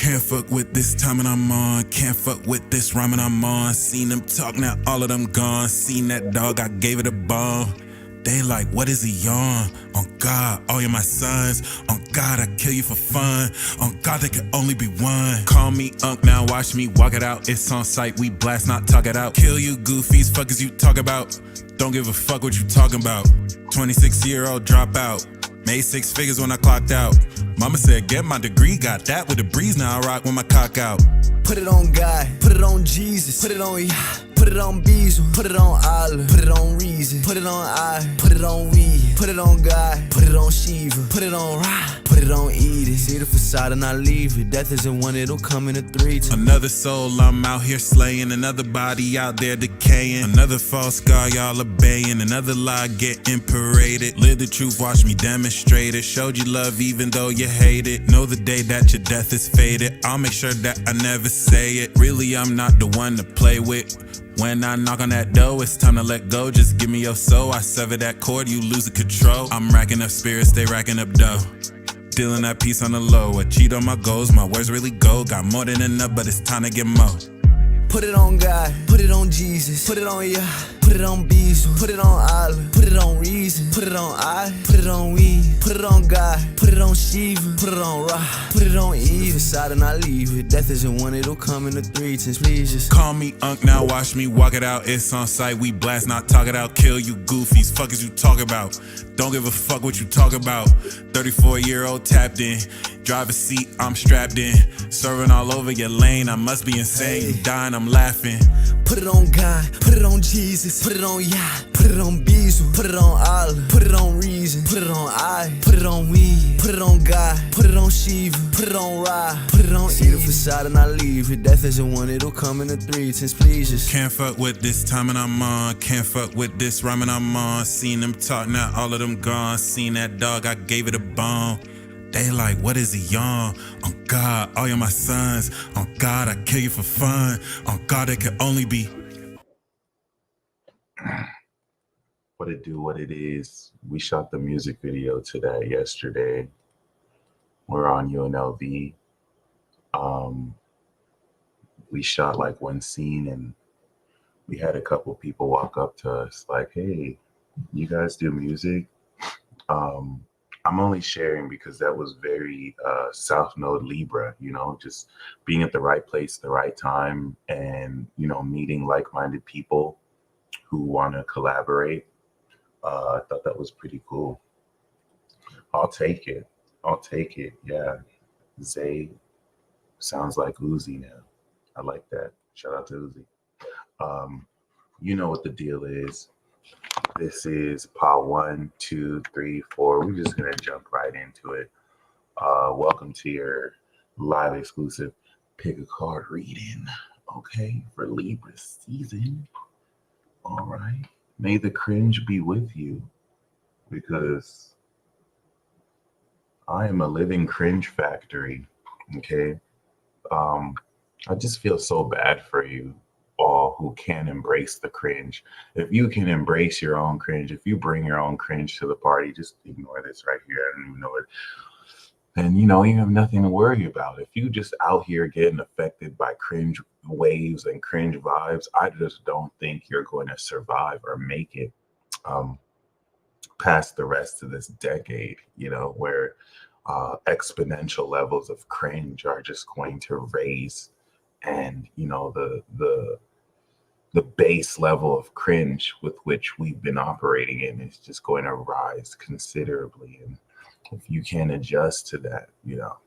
Can't fuck with this time and I'm on. Can't fuck with this rhyming I'm on. Seen them talk, now all of them gone. Seen that dog, I gave it a bone. They like, what is he on? On God, all you my sons. On God, I kill you for fun. On God, there can only be one. Call me Unc, now watch me walk it out. It's on sight, we blast, not talk it out. Kill you goofies, fuckers you talk about. Don't give a fuck what you talking about. 26-year-old dropout. Made 6 figures when I clocked out. Mama said, get my degree, got that with a breeze. Now I rock with my cock out. Put it on God, put it on Jesus, put it on Yah, put it on Bezel, put it on Allah, put it on Reason, put it on I, put it on We, put it on God, put it on Shiva, put it on Ra, put it on Edith. See the facade and I leave it. Death isn't one, it'll come in a 3. Another soul I'm out here slaying, another body out there decaying, another false god y'all obeying, another lie getting paraded. Live the truth, watch me demonstrate it. Showed you love even though you hate it. Know the day that your death is fated. I'll make sure that I never say it. Really, I'm not the one to play with. When I knock on that door, it's time to let go. Just give me your soul, I sever that cord, you lose the control. I'm racking up spirits, they racking up dough. Dealing that peace on the low. I cheat on my goals, my words really go. Got more than enough, but it's time to get more. Put it on God, put it on Jesus, put it on Yah, put it on Bezel, put it on Allah, put it on Reason, put it on I, put it on We, put it on God, put it on Shiva, put it on Ra, put it on Eve. Inside and I leave it. Death isn't one, it'll come in a 3. Please just call me Unc, now watch me walk it out. It's on sight, we blast, not talk it out. Kill you goofies, fuckers you talk about. Don't give a fuck what you talk about. 34-year-old tapped in. Driver's seat, I'm strapped in. Serving all over your lane, I must be insane. You dying, I'm laughing. put it on God, put it on Jesus, put it on Yah, put it on Bezel, put it on Allah, put it on Reason, put it on I, put it on We, put it on God, put it on Shiva, put it on Ra, put it on See the facade and I leave it. Death isn't one, it'll come in a 3. Please just can't fuck with this time and I'm on. Can't fuck with this rhyming I'm on. Seen them talk, now all of them gone. Seen that dog, I gave it a bone. They like, what is he on? On God, all you my sons. On God, I kill you for fun. On God, it can only be. What it do, what it is. We shot the music video to that yesterday. We're on UNLV. We shot like one scene and we had a couple people walk up to us like, hey, you guys do music? I'm only sharing because that was very South Node Libra, you know, just being at the right place, the right time, and, you know, meeting like-minded people who want to collaborate. I thought that was pretty cool. I'll take it. I'll take it. Yeah. Zay sounds like Uzi now. I like that. Shout out to Uzi. You know what the deal is. This is part 1, 2, 3, 4. We're just gonna jump right into it. Welcome to your live exclusive pick a card reading. Okay, for Libra season. All right. May the cringe be with you, because I am a living cringe factory. Okay. I just feel so bad for you all who can embrace the cringe. If you can embrace your own cringe, if you bring your own cringe to the party, just ignore this right here. I don't even know it. And, you know, you have nothing to worry about. If you just out here getting affected by cringe waves and cringe vibes, I just don't think you're going to survive or make it past the rest of this decade, you know, where exponential levels of cringe are just going to raise. And, you know, the base level of cringe with which we've been operating in is just going to rise considerably. And if you can't adjust to that, you know,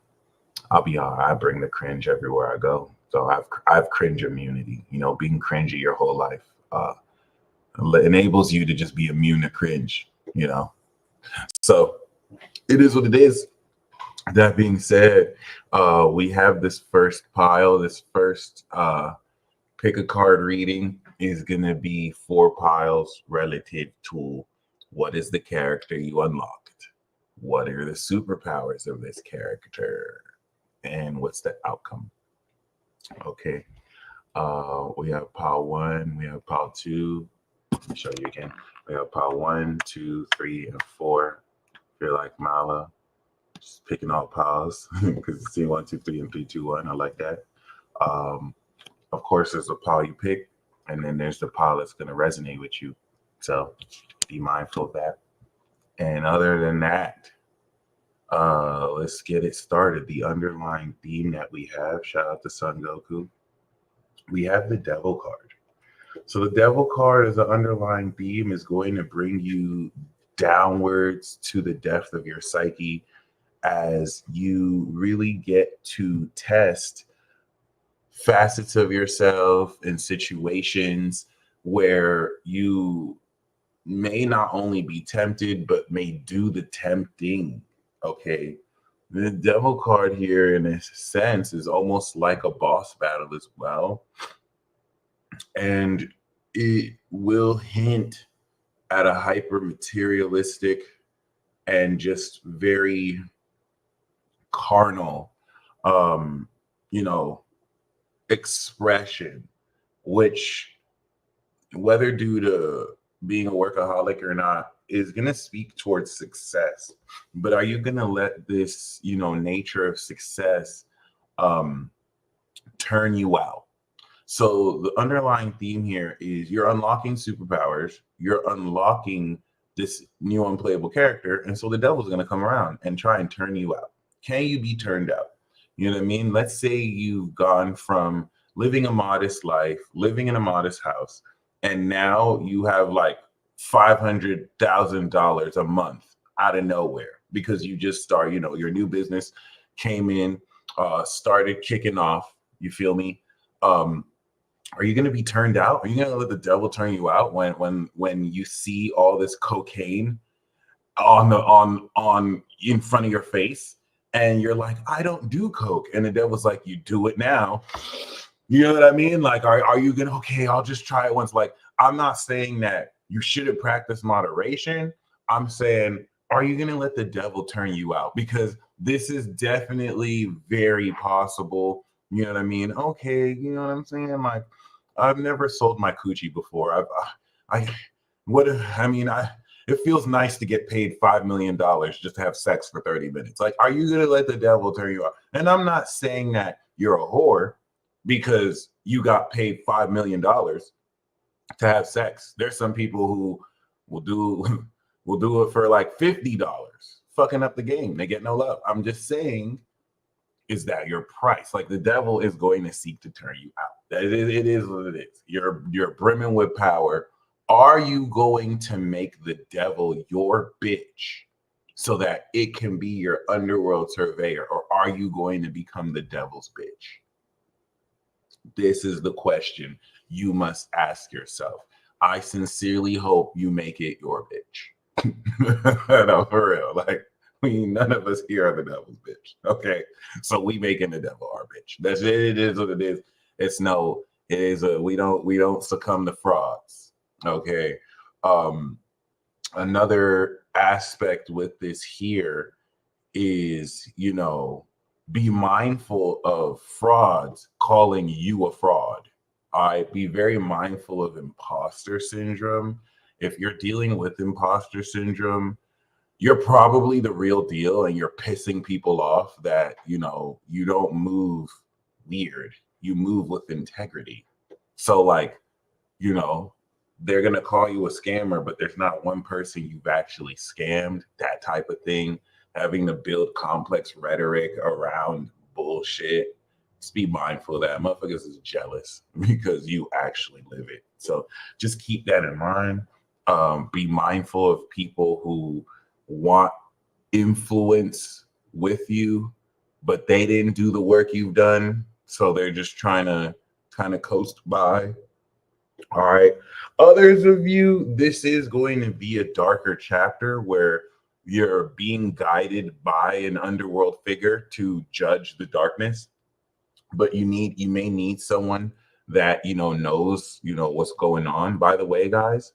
I'll be all right. I bring the cringe everywhere I go. So I've cringe immunity, you know, being cringy your whole life enables you to just be immune to cringe, you know. So it is what it is. That being said, we have this first pile. This first pick a card reading is going to be 4 piles relative to what is the character you unlocked, what are the superpowers of this character, and what's the outcome. Okay. We have pile 1, we have pile 2. Let me show you again. We have pile 1, 2, 3, and 4. If you're like Mala, Just picking all piles because it's 1, 2, 3, and 3, 2, 1. I like that. Of course, there's a pile you pick, and then there's the pile that's going to resonate with you. So be mindful of that. And other than that, let's get it started. The underlying theme that we have, shout out to Son Goku, we have the Devil card. So the Devil card as an underlying theme is going to bring you downwards to the depth of your psyche as you really get to test facets of yourself in situations where you may not only be tempted, but may do the tempting. Okay. The Devil card here, in a sense, is almost like a boss battle as well. And it will hint at a hyper materialistic and just very carnal, expression, which, whether due to being a workaholic or not, is going to speak towards success. But are you going to let this, nature of success turn you out? So the underlying theme here is you're unlocking superpowers, you're unlocking this new unplayable character, and so the devil's going to come around and try and turn you out. Can you be turned out? You know what I mean? Let's say you've gone from living a modest life, living in a modest house, and now you have like $500,000 a month out of nowhere because you just start, your new business came in, started kicking off. You feel me? Are you going to be turned out? Are you going to let the devil turn you out when you see all this cocaine on in front of your face? And you're like, I don't do coke. And the devil's like, you do it now. You know what I mean? Like, are you going to, okay, I'll just try it once. Like, I'm not saying that you shouldn't practice moderation. I'm saying, are you going to let the devil turn you out? Because this is definitely very possible. You know what I mean? Okay, you know what I'm saying? Like, I've never sold my coochie before. It feels nice to get paid $5 million just to have sex for 30 minutes. Like, are you going to let the devil turn you out? And I'm not saying that you're a whore because you got paid $5 million to have sex. There's some people who will do it for like $50, fucking up the game. They get no love. I'm just saying, is that your price? Like, the devil is going to seek to turn you out. It is what it is. You're brimming with power. Are you going to make the devil your bitch so that it can be your underworld surveyor? Or are you going to become the devil's bitch? This is the question you must ask yourself. I sincerely hope you make it your bitch. No, for real. Like, none of us here are the devil's bitch. Okay. So we making the devil our bitch. That's it. It is what it is. We don't succumb to frauds. Okay. Another aspect with this here is, be mindful of frauds calling you a fraud. Be very mindful of imposter syndrome. If you're dealing with imposter syndrome, you're probably the real deal and you're pissing people off that, you don't move weird. You move with integrity. So like, they're going to call you a scammer, but there's not one person you've actually scammed, that type of thing. Having to build complex rhetoric around bullshit. Just be mindful of that. Motherfuckers is jealous because you actually live it. So just keep that in mind. Be mindful of people who want influence with you, but they didn't do the work you've done. So they're just trying to kind of coast by. All right. Others of you, this is going to be a darker chapter where you're being guided by an underworld figure to judge the darkness, but you may need someone that knows what's going on. By the way, guys,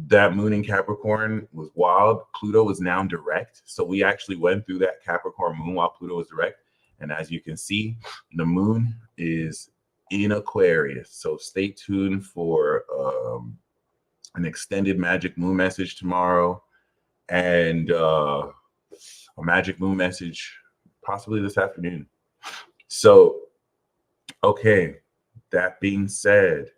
that moon in Capricorn was wild. Pluto is now direct, so we actually went through that Capricorn moon while Pluto was direct, and as you can see, the moon is in Aquarius. So stay tuned for an extended magic moon message tomorrow. And a magic moon message, possibly this afternoon. So, okay, that being said,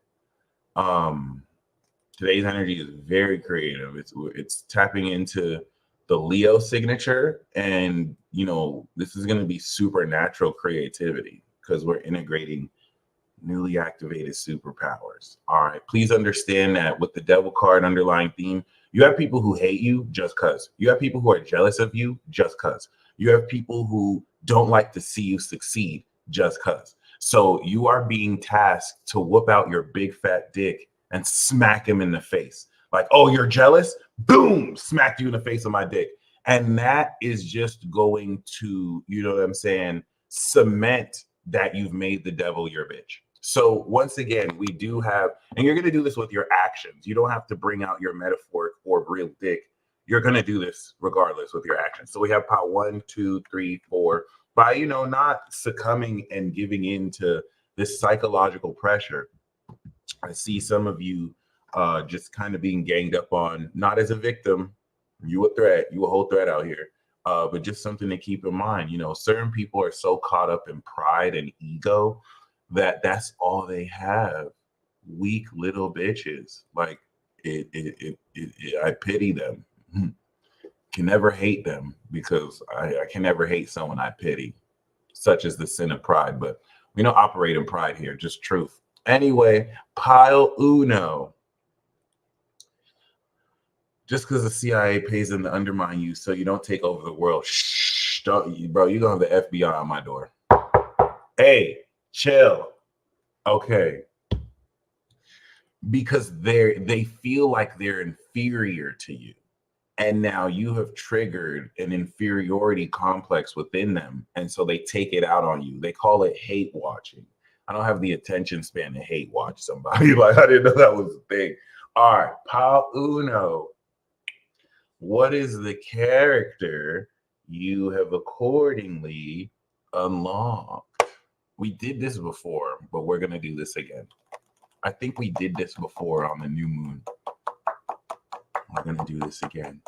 today's energy is very creative. It's tapping into the Leo signature, and this is going to be supernatural creativity because we're integrating newly activated superpowers. All right, please understand that with the devil card underlying theme, you have people who hate you just cuz. You have people who are jealous of you just cuz. You have people who don't like to see you succeed just cuz. So you are being tasked to whoop out your big fat dick and smack him in the face. Like, oh, you're jealous? Boom, smacked you in the face with my dick. And that is just going to, you know what I'm saying, cement that you've made the devil your bitch. So once again, we do have, and you're going to do this with your actions. You don't have to bring out your metaphoric or real dick. You're going to do this regardless with your actions. So we have power 1, 2, 3, 4 by, not succumbing and giving in to this psychological pressure. I see some of you just kind of being ganged up on, not as a victim. You a threat, you a whole threat out here. But just something to keep in mind. Certain people are so caught up in pride and ego that's all they have. Weak little bitches. Like I pity them. Can never hate them because I can never hate someone I pity. Such as the sin of pride. But we don't operate in pride here, just truth. Anyway, pile uno. Just because the CIA pays them to undermine you so you don't take over the world. Shh, don't, bro, you're going to have the FBI on my door. Hey, chill. Okay. Because they feel like they're inferior to you. And now you have triggered an inferiority complex within them. And so they take it out on you. They call it hate watching. I don't have the attention span to hate watch somebody. Like, I didn't know that was a thing. All right, pile uno. What is the character you have accordingly unlocked? We did this before, but we're going to do this again. I think we did this before on the new moon. We're going to do this again.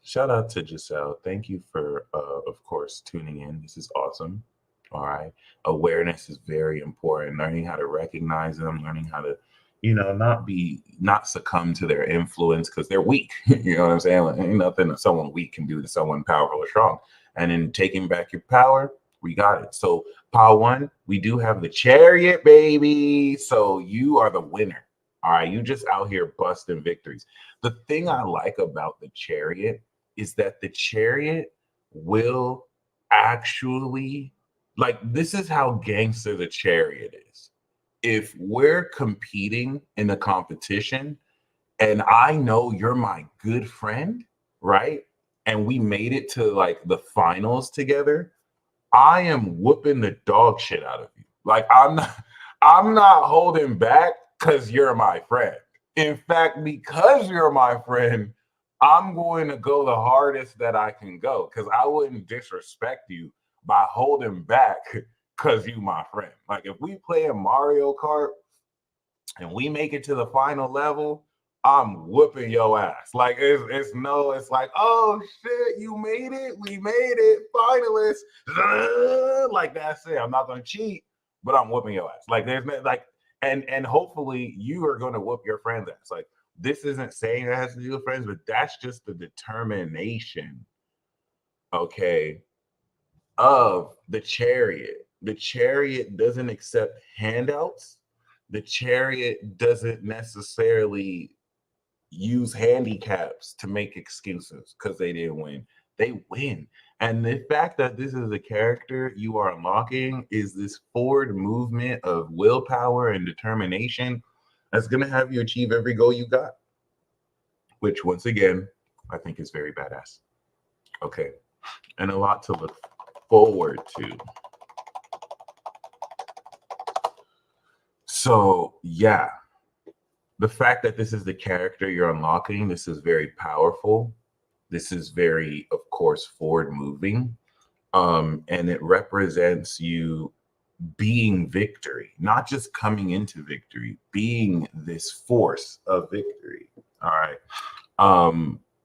Shout out to Giselle. Thank you for, of course, tuning in. This is awesome. All right. Awareness is very important. Learning how to recognize them, learning how to, not succumb to their influence because they're weak. You know what I'm saying? Like, ain't nothing that someone weak can do to someone powerful or strong. And in taking back your power, we got it. So power 1, we do have the Chariot, baby. So you are the winner. All right. You just out here busting victories. The thing I like about the Chariot is that the Chariot will actually, like, this is how gangster the Chariot is. If we're competing in a competition and I know you're my good friend, right? And we made it to like the finals together, I am whooping the dog shit out of you. Like, I'm not holding back because you're my friend. In fact, because you're my friend, I'm going to go the hardest that I can go because I wouldn't disrespect you by holding back because you my friend. Like, if we play a Mario Kart and we make it to the final level, I'm whooping your ass. Like, it's like, oh shit, you made it. We made it. Finalists. Like, that's it. I'm not going to cheat, but I'm whooping your ass. Like, there's like, and hopefully you are going to whoop your friend's ass. Like, this isn't saying it has to do with friends, but that's just the determination, okay, of the Chariot. The Chariot doesn't accept handouts. The Chariot doesn't necessarily use handicaps to make excuses because they didn't win. They win. And the fact that this is a character you are unlocking is this forward movement of willpower and determination that's going to have you achieve every goal you got, which once again, I think is very badass. Okay. And a lot to look forward to. So, yeah, the fact that this is the character you're unlocking, this is very powerful. This is very, of course, forward moving. And it represents you being victory, not just coming into victory, being this force of victory. All right.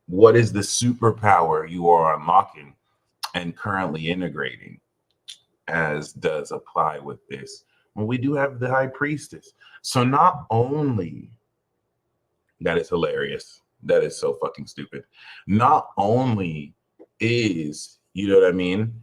What is the superpower you are unlocking and currently integrating, as does apply with this? Well, we do have the high priestess. So not only, that is hilarious. That is so fucking stupid. Not only is, you know what I mean?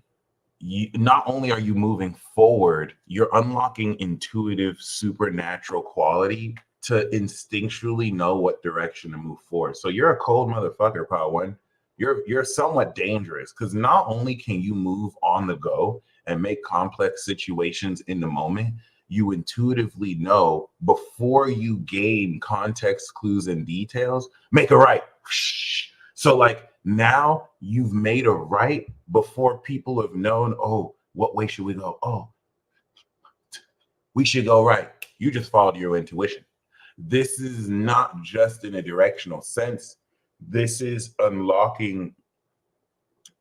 Not only are you moving forward, you're unlocking intuitive, supernatural quality to instinctually know what direction to move forward. So you're a cold motherfucker, Power One. You're somewhat dangerous because not only can you move on the go and make complex situations in the moment, you intuitively know before you gain context, clues, and details, make a right. So like now you've made a right before people have known, oh, what way should we go? Oh, we should go right. You just followed your intuition. This is not just in a directional sense. This is unlocking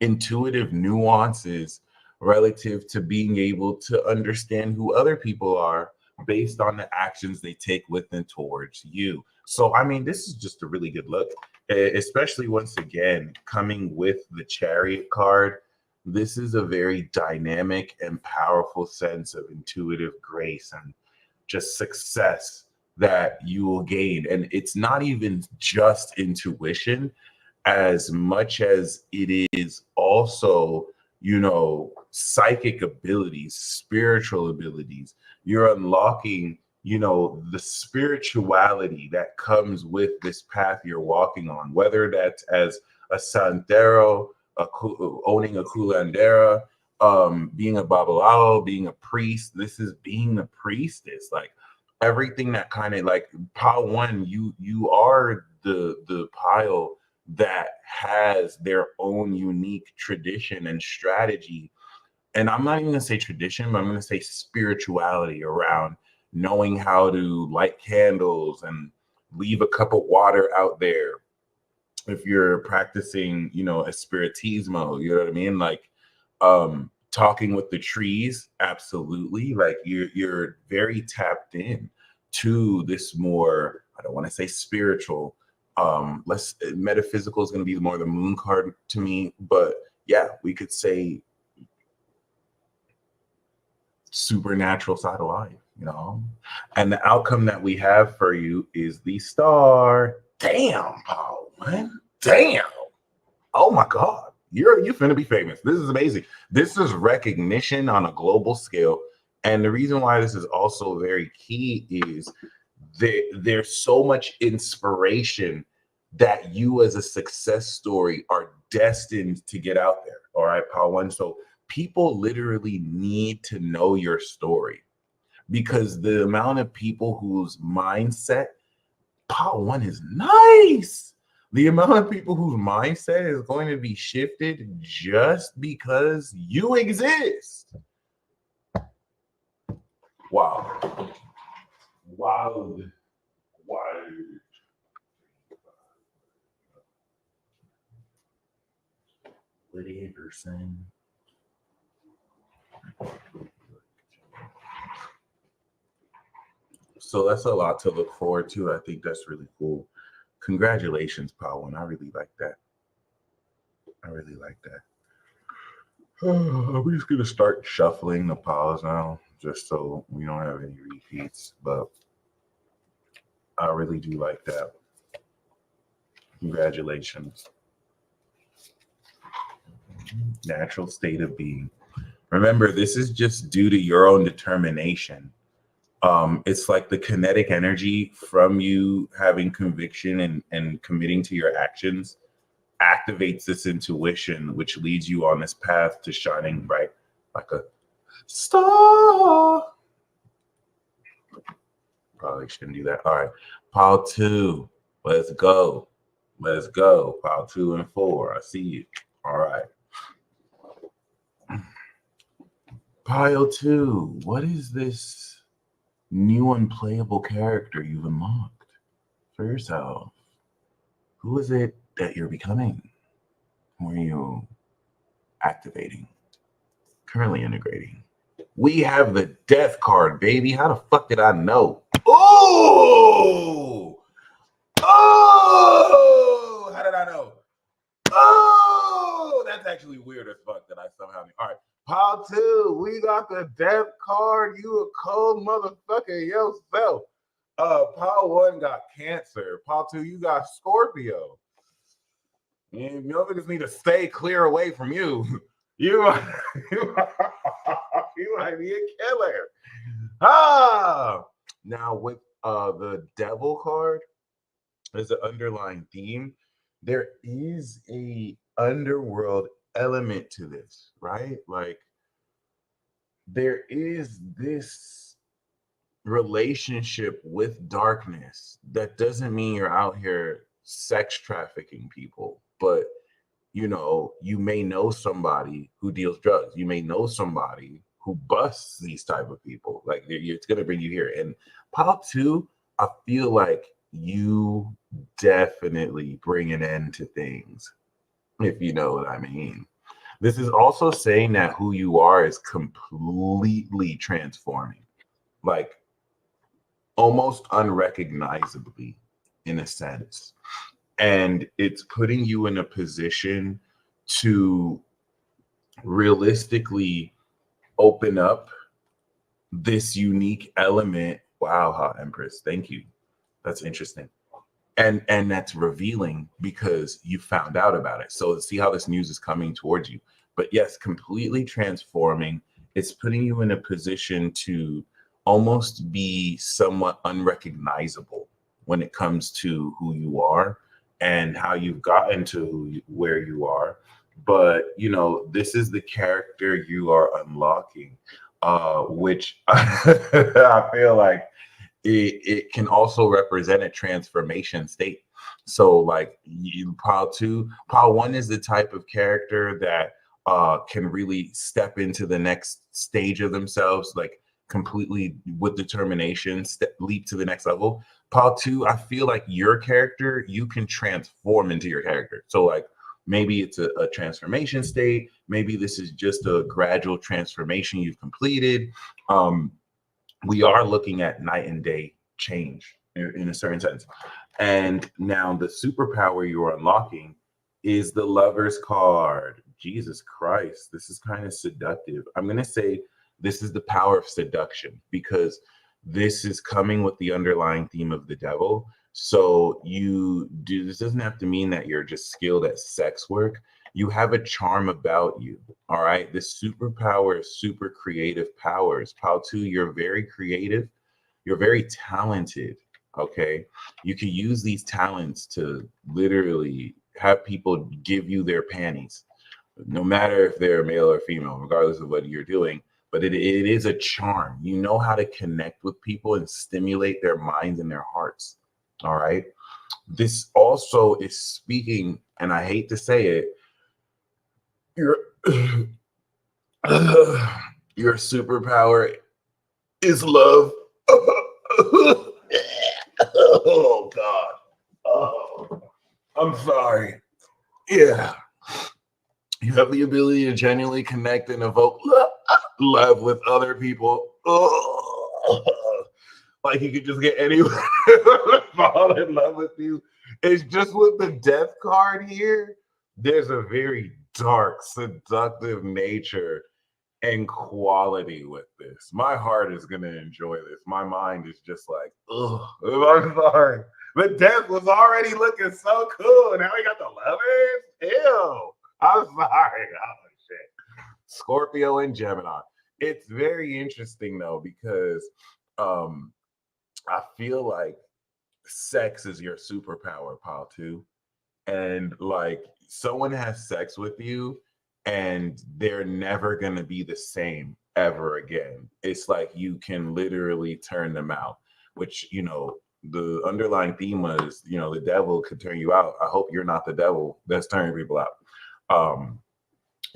intuitive nuances relative to being able to understand who other people are based on the actions they take with and towards you. So, I mean, this is just a really good look, especially once again, coming with the Chariot card. This is a very dynamic and powerful sense of intuitive grace and just success that you will gain. And it's not even just intuition as much as it is also, you know, psychic abilities, spiritual abilities. You're unlocking, you know, the spirituality that comes with this path you're walking on, whether that's as a santero, owning a culandera, being a babalao, being a priest. This is being the priestess, like everything that kind of like pile one, you are the pile that has their own unique tradition and strategy. And I'm not even going to say tradition, but I'm going to say spirituality around knowing how to light candles and leave a cup of water out there. If you're practicing, you know, a spiritismo, you know what I mean? Like talking with the trees, absolutely. Like you're very tapped in to this more, I don't want to say spiritual, less metaphysical is going to be more the moon card to me, but yeah, we could say supernatural side of life, you know. And the outcome that we have for you is the star. Damn, Paul, man. Damn. Oh my God. You finna be famous. This is amazing. This is recognition on a global scale. And the reason why this is also very key is there's so much inspiration that you as a success story are destined to get out there. All right, Paul One. So people literally need to know your story because the amount of people whose mindset, Paul One is nice. The amount of people whose mindset is going to be shifted just because you exist. Wow. Wild. What Anderson. So that's a lot to look forward to. I think that's really cool. Congratulations, Paul. And I really like that. I'm just gonna start shuffling the piles now, just so we don't have any repeats. But I really do like that. Congratulations. Natural state of being. Remember, this is just due to your own determination. It's like the kinetic energy from you having conviction and committing to your actions activates this intuition, which leads you on this path to shining bright like a star. Probably shouldn't do that. All right, pile 2. Let's go. Pile 2 and 4. I see you. All right. Pile 2. What is this new unplayable character you've unlocked for yourself? Who is it that you're becoming? Who are you activating? Currently integrating. We have the death card, baby. How the fuck did I know? Oh! How did I know? That's actually weird as fuck that I somehow knew. All right. Pile 2, we got the death card. You a cold motherfucker yourself. Pile 1 got Cancer. Pile 2, you got Scorpio. You niggas need to stay clear away from you. You might be a killer. Now with the Devil card as an underlying theme, there is a underworld element to this, right? Like there is this relationship with darkness. That doesn't mean you're out here sex trafficking people, but you know, you may know somebody who deals drugs. You may know somebody who busts these type of people. Like it's gonna bring you here. And pile 2, I feel like you definitely bring an end to things, if you know what I mean. This is also saying that who you are is completely transforming, like almost unrecognizably in a sense. And it's putting you in a position to realistically open up this unique element. Wow, Hot Empress, thank you. That's interesting. And that's revealing because you found out about it. So see how this news is coming towards you. But yes, completely transforming. It's putting you in a position to almost be somewhat unrecognizable when it comes to who you are and how you've gotten to where you are. But, you know, this is the character you are unlocking, which I feel like it can also represent a transformation state. So like pile 2, pile 1 is the type of character that can really step into the next stage of themselves, like completely with determination, leap to the next level. Pile 2, I feel like your character, you can transform into your character. So like maybe it's a transformation state. Maybe this is just a gradual transformation you've completed. We are looking at night and day change in a certain sense. And now the superpower you're unlocking is the Lover's card. Jesus Christ, this is kind of seductive. I'm going to say this is the power of seduction because this is coming with the underlying theme of the devil. So this doesn't have to mean that you're just skilled at sex work. You have a charm about you. All right. This superpower is super creative powers. Pile 2, you're very creative. You're very talented. Okay. You can use these talents to literally have people give you their panties, no matter if they're male or female, regardless of what you're doing. But it is a charm. You know how to connect with people and stimulate their minds and their hearts. All right. This also is speaking, and I hate to say it, your superpower is love. Oh God. Oh, I'm sorry. Yeah. You have the ability to genuinely connect and evoke love with other people. Oh. Like you could just get anyone to fall in love with you. It's just with the death card here, there's a very dark, seductive nature and quality with this. My heart is going to enjoy this. My mind is just like, ugh, I'm sorry. The death was already looking so cool. Now we got the lovers? Ew. I'm sorry. Oh, shit. Scorpio and Gemini. It's very interesting, though, because I feel like sex is your superpower, pile 2. And like someone has sex with you and they're never going to be the same ever again. It's like you can literally turn them out, which, you know, the underlying theme was, you know, the devil could turn you out. I hope you're not the devil that's turning people out.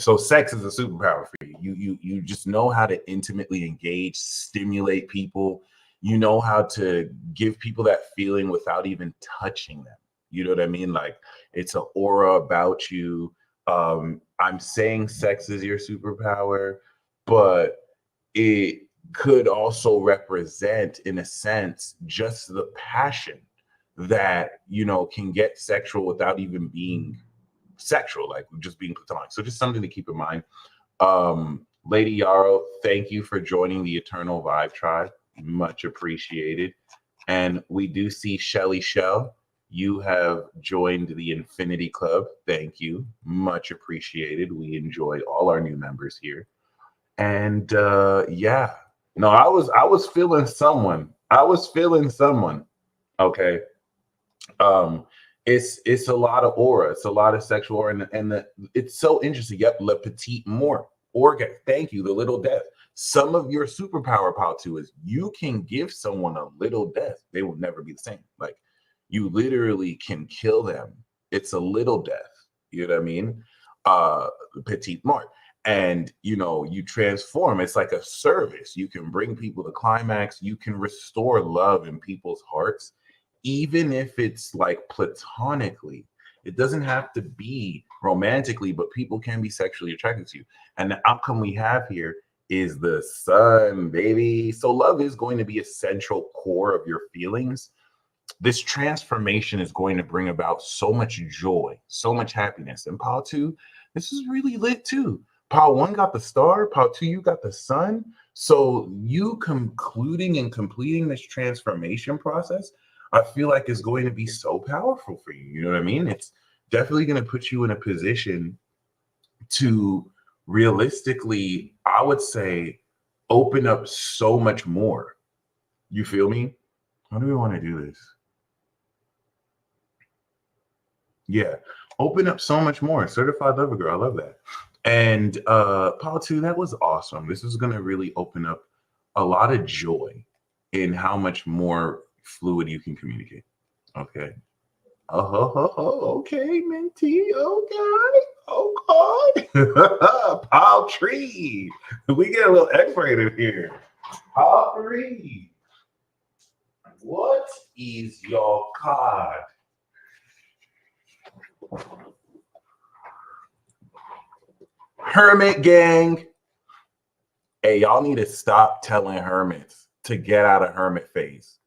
So sex is a superpower for you. You just know how to intimately engage, stimulate people. You know how to give people that feeling without even touching them. You know what I mean? Like it's an aura about you. I'm saying sex is your superpower, but it could also represent, in a sense, just the passion that, you know, can get sexual without even being sexual, like just being platonic. So just something to keep in mind. Lady Yarrow, thank you for joining the Eternal Vibe Tribe. Much appreciated. And we do see Shelly Shell. You have joined the Infinity Club. Thank you. Much appreciated. We enjoy all our new members here. And yeah. No, I was feeling someone. I was feeling someone. Okay. It's a lot of aura. It's a lot of sexual aura, and it's so interesting. Yep, le petit mort. Organ. Thank you. The little death. Some of your superpower, Pal2, is you can give someone a little death. They will never be the same. Like, you literally can kill them. It's a little death. You know what I mean? Petite mort. And, you know, you transform. It's like a service. You can bring people to climax. You can restore love in people's hearts, even if it's like platonically. It doesn't have to be romantically, but people can be sexually attracted to you. And the outcome we have here is the sun, baby. So love is going to be a central core of your feelings. This transformation is going to bring about so much joy, so much happiness. And Pal 2, this is really lit too. Pal 1 got the star, Pal 2, you got the sun. So you concluding and completing this transformation process, I feel like is going to be so powerful for you. You know what I mean? It's definitely going to put you in a position to realistically, I would say, open up so much more. You feel me? How do we want to do this? Yeah, open up so much more. Certified lover girl, I love that. And Paul 2, that was awesome. This is going to really open up a lot of joy in how much more fluid you can communicate. Okay. Okay, Minty. Okay. Pile tree. We get a little X-rated here. Pile 3. What is your card? Hermit gang. Hey, y'all need to stop telling hermits to get out of hermit phase.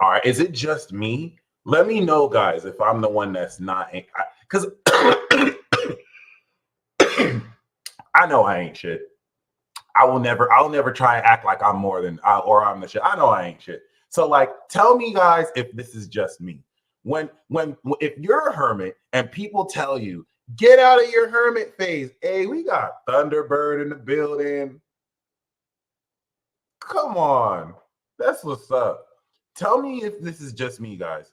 All right. Is it just me? Let me know, guys, if I'm the one that's not, because I know I ain't shit. I'll never try and act like I'm more than, or I'm the shit. I know I ain't shit. So like, tell me, guys, if this is just me. If you're a hermit and people tell you, get out of your hermit phase. Hey, we got Thunderbird in the building. Come on. That's what's up. Tell me if this is just me, guys.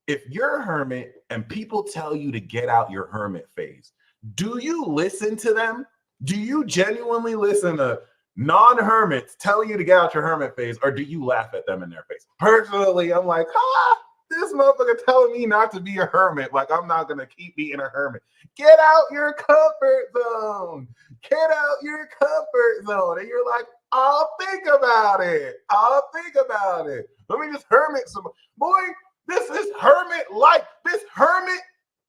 If you're a hermit and people tell you to get out your hermit phase, do you listen to them? Do you genuinely listen to non-hermits telling you to get out your hermit phase, or do you laugh at them in their face? Personally, I'm like, this motherfucker telling me not to be a hermit. Like, I'm not going to keep being a hermit. Get out your comfort zone. Get out your comfort zone. And you're like, I'll think about it. I'll think about it. Let me just hermit some. Boy, this is hermit life. This hermit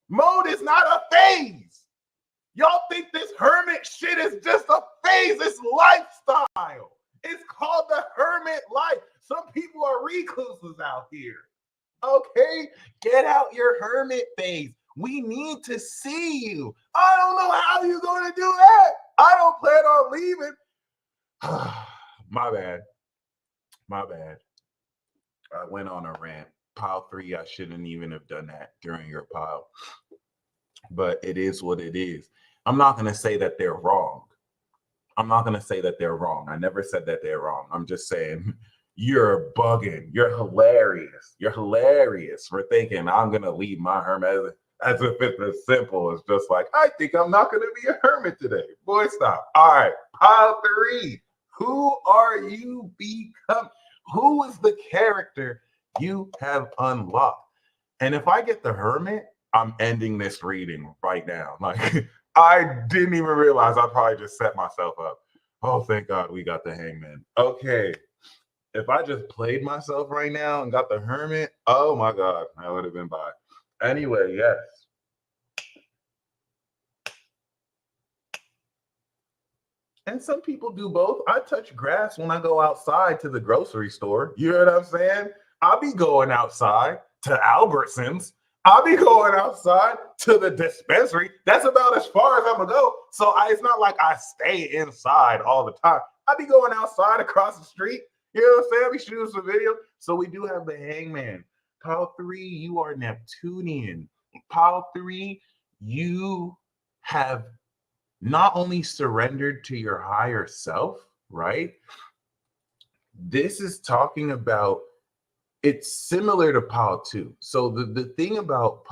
mode is not a phase. Y'all think this hermit shit is just a phase. It's lifestyle. It's called the hermit life. Some people are recluses out here. Okay? Get out your hermit phase. We need to see you. I don't know how you're going to do that. I don't plan on leaving. My bad. I went on a rant. Pile 3, I shouldn't even have done that during your pile. But it is what it is. I'm not going to say that they're wrong. I never said that they're wrong. I'm just saying you're bugging. You're hilarious. You're hilarious for thinking I'm going to leave my hermit as if it's as simple as just like, I think I'm not going to be a hermit today. Boy, stop. All right. Pile 3. Who are you becoming? Who is the character you have unlocked? And if I get the hermit, I'm ending this reading right now. Like, I didn't even realize I probably just set myself up. Oh, thank God we got the hangman. Okay. If I just played myself right now and got the hermit, oh my God, that would have been bye. Anyway, yes. And some people do both. I touch grass when I go outside to the grocery store. You know what I'm saying? I'll be going outside to Albertsons. I'll be going outside to the dispensary. That's about as far as I'm gonna go. So it's not like I stay inside all the time. I be going outside across the street. You know what I'm saying? We shooting some video. So we do have the hangman. Pile 3, you are Neptunian. Pile 3, you have not only surrendered to your higher self, right? This is talking about, it's similar to Pile 2. So the thing about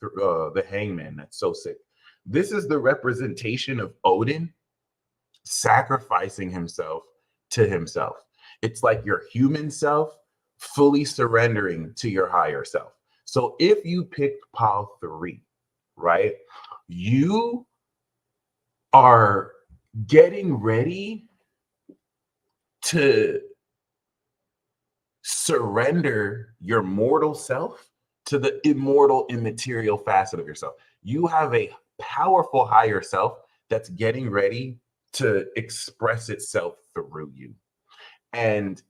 the hangman that's so sick, this is the representation of Odin sacrificing himself to himself. It's like your human self fully surrendering to your higher self. So if you picked Pile 3, right, you are getting ready to surrender your mortal self to the immortal, immaterial facet of yourself. You have a powerful higher self that's getting ready to express itself through you. And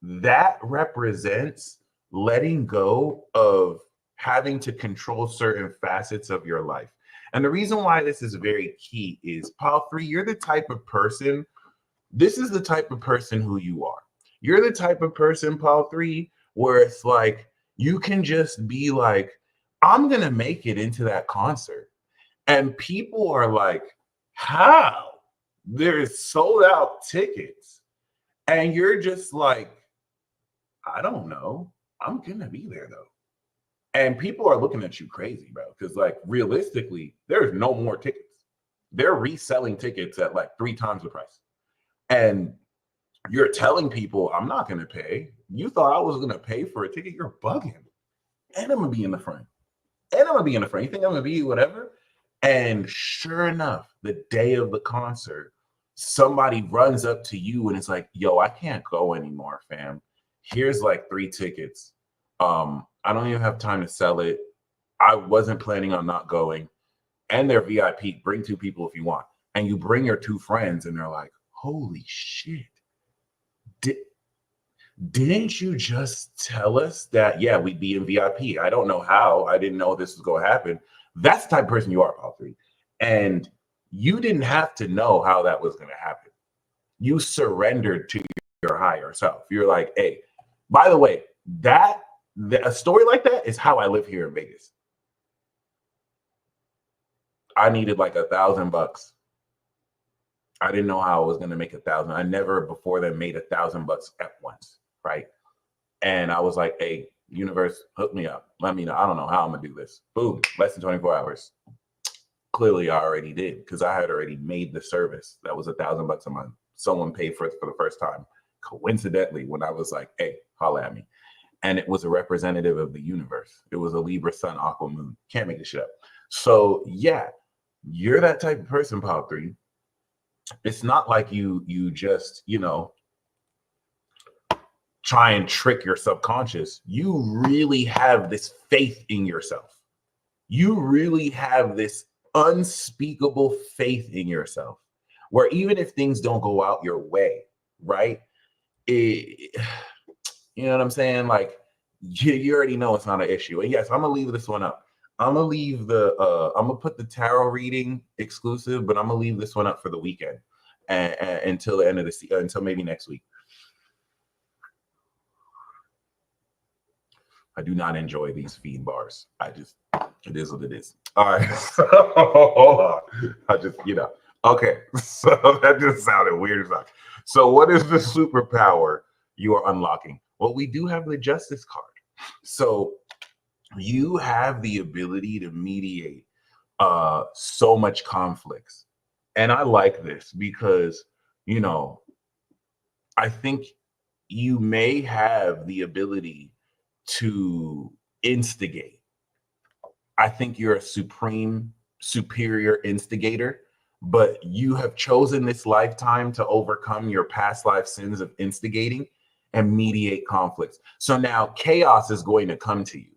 that represents letting go of having to control certain facets of your life. And the reason why this is very key is, Pile 3, you're the type of person, this is the type of person who you are. You're the type of person, Pile 3, where it's like, you can just be like, I'm going to make it into that concert. And people are like, how? There's sold out tickets. And you're just like, I don't know. I'm going to be there though. And people are looking at you crazy, bro. Because like, realistically, there's no more tickets. They're reselling tickets at like 3 times the price. And you're telling people, I'm not going to pay. You thought I was going to pay for a ticket? You're bugging. And I'm going to be in the front. And I'm going to be in the front. You think I'm going to be whatever? And sure enough, the day of the concert, somebody runs up to you and it's like, yo, I can't go anymore, fam. Here's like 3 tickets. I don't even have time to sell it. I wasn't planning on not going. And they're VIP. Bring 2 people if you want. And you bring your 2 friends and they're like, holy shit. Didn't you just tell us that, yeah, we'd be in VIP? I don't know how. I didn't know this was going to happen. That's the type of person you are, Pile 3. And you didn't have to know how that was going to happen. You surrendered to your higher self. You're like, hey, by the way, a story like that is how I live here in Vegas. I needed like $1,000. I didn't know how I was going to make 1,000. I never before then made $1,000 at once, right? And I was like, hey, universe, hook me up. Let me know. I don't know how I'm going to do this. Boom, less than 24 hours. Clearly, I already did because I had already made the service. That was $1,000 a month. Someone paid for it for the first time. Coincidentally, when I was like, hey, holla at me. And it was a representative of the universe. It was a Libra, Sun, Aqua, Moon. Can't make this shit up. So yeah, you're that type of person, Pile 3. It's not like you just, try and trick your subconscious. You really have this faith in yourself. You really have this unspeakable faith in yourself, where even if things don't go out your way, right? You know what I'm saying? Like, you already know it's not an issue. And yes, I'm gonna leave this one up. I'm gonna leave I'm gonna put the tarot reading exclusive, but I'm gonna leave this one up for the weekend and until the end of the until maybe next week. I do not enjoy these feed bars. It is what it is. All right, so hold on. Okay, so that just sounded weird as fuck. So what is the superpower you are unlocking? Well, we do have the Justice card. So you have the ability to mediate so much conflicts. And I like this because, I think you may have the ability to instigate. I think you're a superior instigator, but you have chosen this lifetime to overcome your past life sins of instigating and mediate conflicts. So now chaos is going to come to you.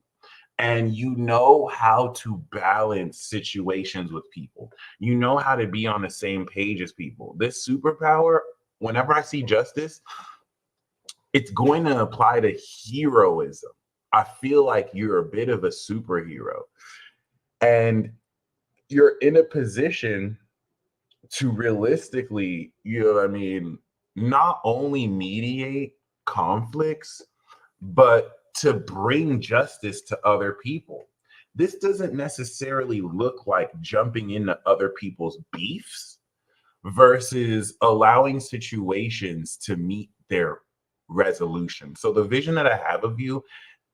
And you know how to balance situations with people. You know how to be on the same page as people. This superpower, whenever I see justice, it's going to apply to heroism. I feel like you're a bit of a superhero, and you're in a position to realistically, you know what I mean, not only mediate conflicts, but to bring justice to other people. This doesn't necessarily look like jumping into other people's beefs versus allowing situations to meet their resolution. So the vision that I have of you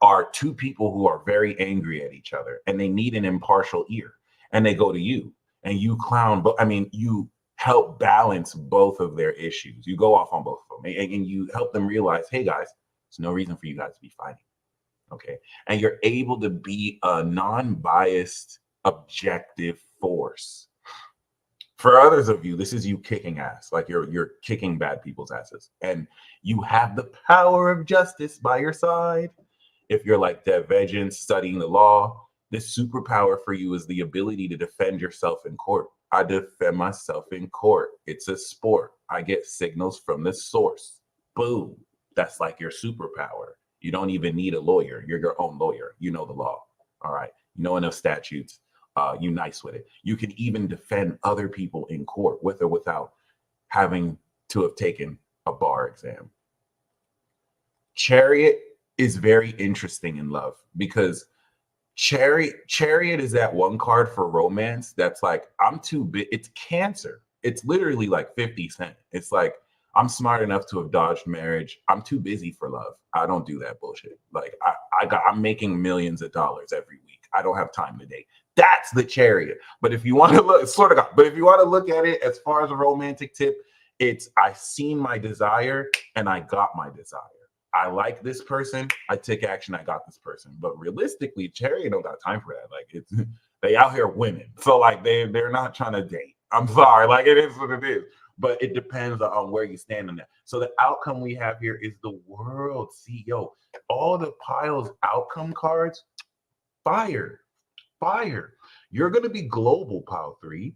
are two people who are very angry at each other and they need an impartial ear, and they go to you and you clown, but I mean, you help balance both of their issues. You go off on both of them, and you help them realize, hey guys, there's no reason for you guys to be fighting. Okay. And you're able to be a non-biased, objective force. For others of you, this is you kicking ass, like you're kicking bad people's asses, and you have the power of justice by your side. If you're like Dev Vegans studying the law, this superpower for you is the ability to defend yourself in court. I defend myself in court. It's a sport. I get signals from the source. Boom. That's like your superpower. You don't even need a lawyer. You're your own lawyer. You know the law. All right. You know enough statutes. You nice with it. You can even defend other people in court with or without having to have taken a bar exam. Chariot is very interesting in love because Chariot is that one card for romance that's like, I'm too big. It's Cancer. It's literally like 50 Cent. It's like, I'm smart enough to have dodged marriage. I'm too busy for love. I don't do that bullshit. Like I'm making millions of dollars every week. I don't have time to date. That's the Chariot. But if you want to look, sort of, but if you want to look at it as far as a romantic tip, it's I seen my desire and I got my desire. I like this person. I took action. I got this person. But realistically, Chariot don't got time for that. Like it's they out here winning. So like they're not trying to date. I'm sorry. Like it is what it is. But it depends on where you stand on that. So the outcome we have here is the world. See, yo, all the piles outcome cards, fire. You're going to be global, pile 3.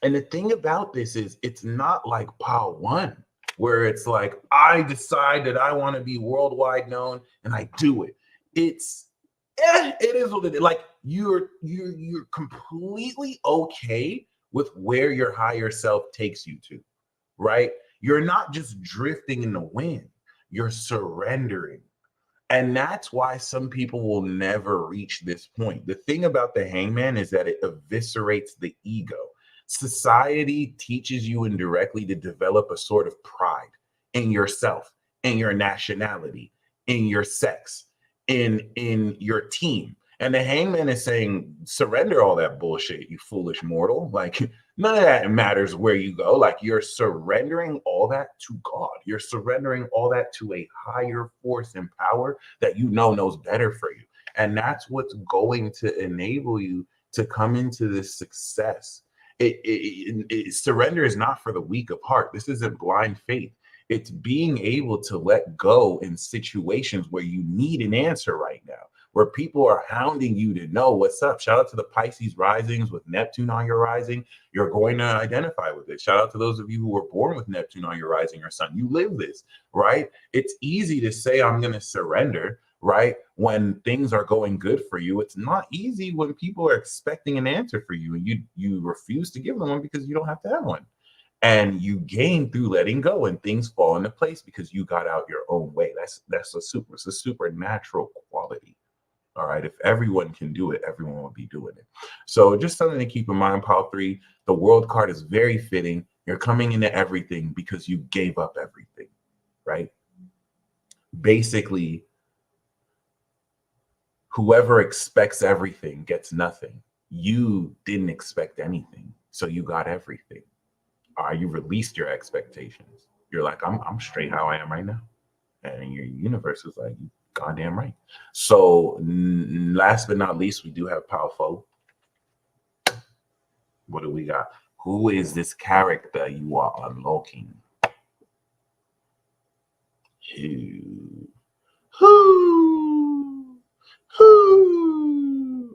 And the thing about this is it's not like pile 1, where it's like, I decide that I want to be worldwide known and I do it. It's, it is what it is. Like you're completely okay with where your higher self takes you to, right? You're not just drifting in the wind, you're surrendering. And that's why some people will never reach this point. The thing about the Hangman is that it eviscerates the ego. Society teaches you indirectly to develop a sort of pride in yourself, in your nationality, in your sex, in your team. And the Hangman is saying, surrender all that bullshit, you foolish mortal. Like none of that matters where you go. Like you're surrendering all that to God. You're surrendering all that to a higher force and power that you know knows better for you. And that's what's going to enable you to come into this success. Surrender is not for the weak of heart. This isn't blind faith. It's being able to let go in situations where you need an answer right now, where people are hounding you to know what's up. Shout out to the Pisces risings with Neptune on your rising. You're going to identify with it. Shout out to those of you who were born with Neptune on your rising or sun. You live this, right? It's easy to say, I'm going to surrender, right? When things are going good for you. It's not easy when people are expecting an answer for you and you refuse to give them one because you don't have to have one. And you gain through letting go, and things fall into place because you got out your own way. It's a supernatural quality. All right. If everyone can do it, everyone will be doing it. So just something to keep in mind, pile 3, the world card is very fitting. You're coming into everything because you gave up everything, right? Basically, whoever expects everything gets nothing. You didn't expect anything, so you got everything. You released your expectations. You're like, I'm straight how I am right now. And your universe is like, goddamn right. So last but not least, we do have powerful. What do we got? Who is this character you are unlocking? Who?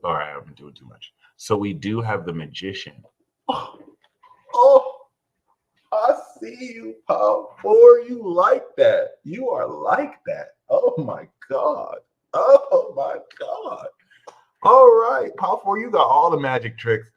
All right, I'm doing too much. So we do have the magician. Oh, I see you, Paul. Or you like that. You are like that. Oh my God. Oh my God. All right. Power 4, you got all the magic tricks.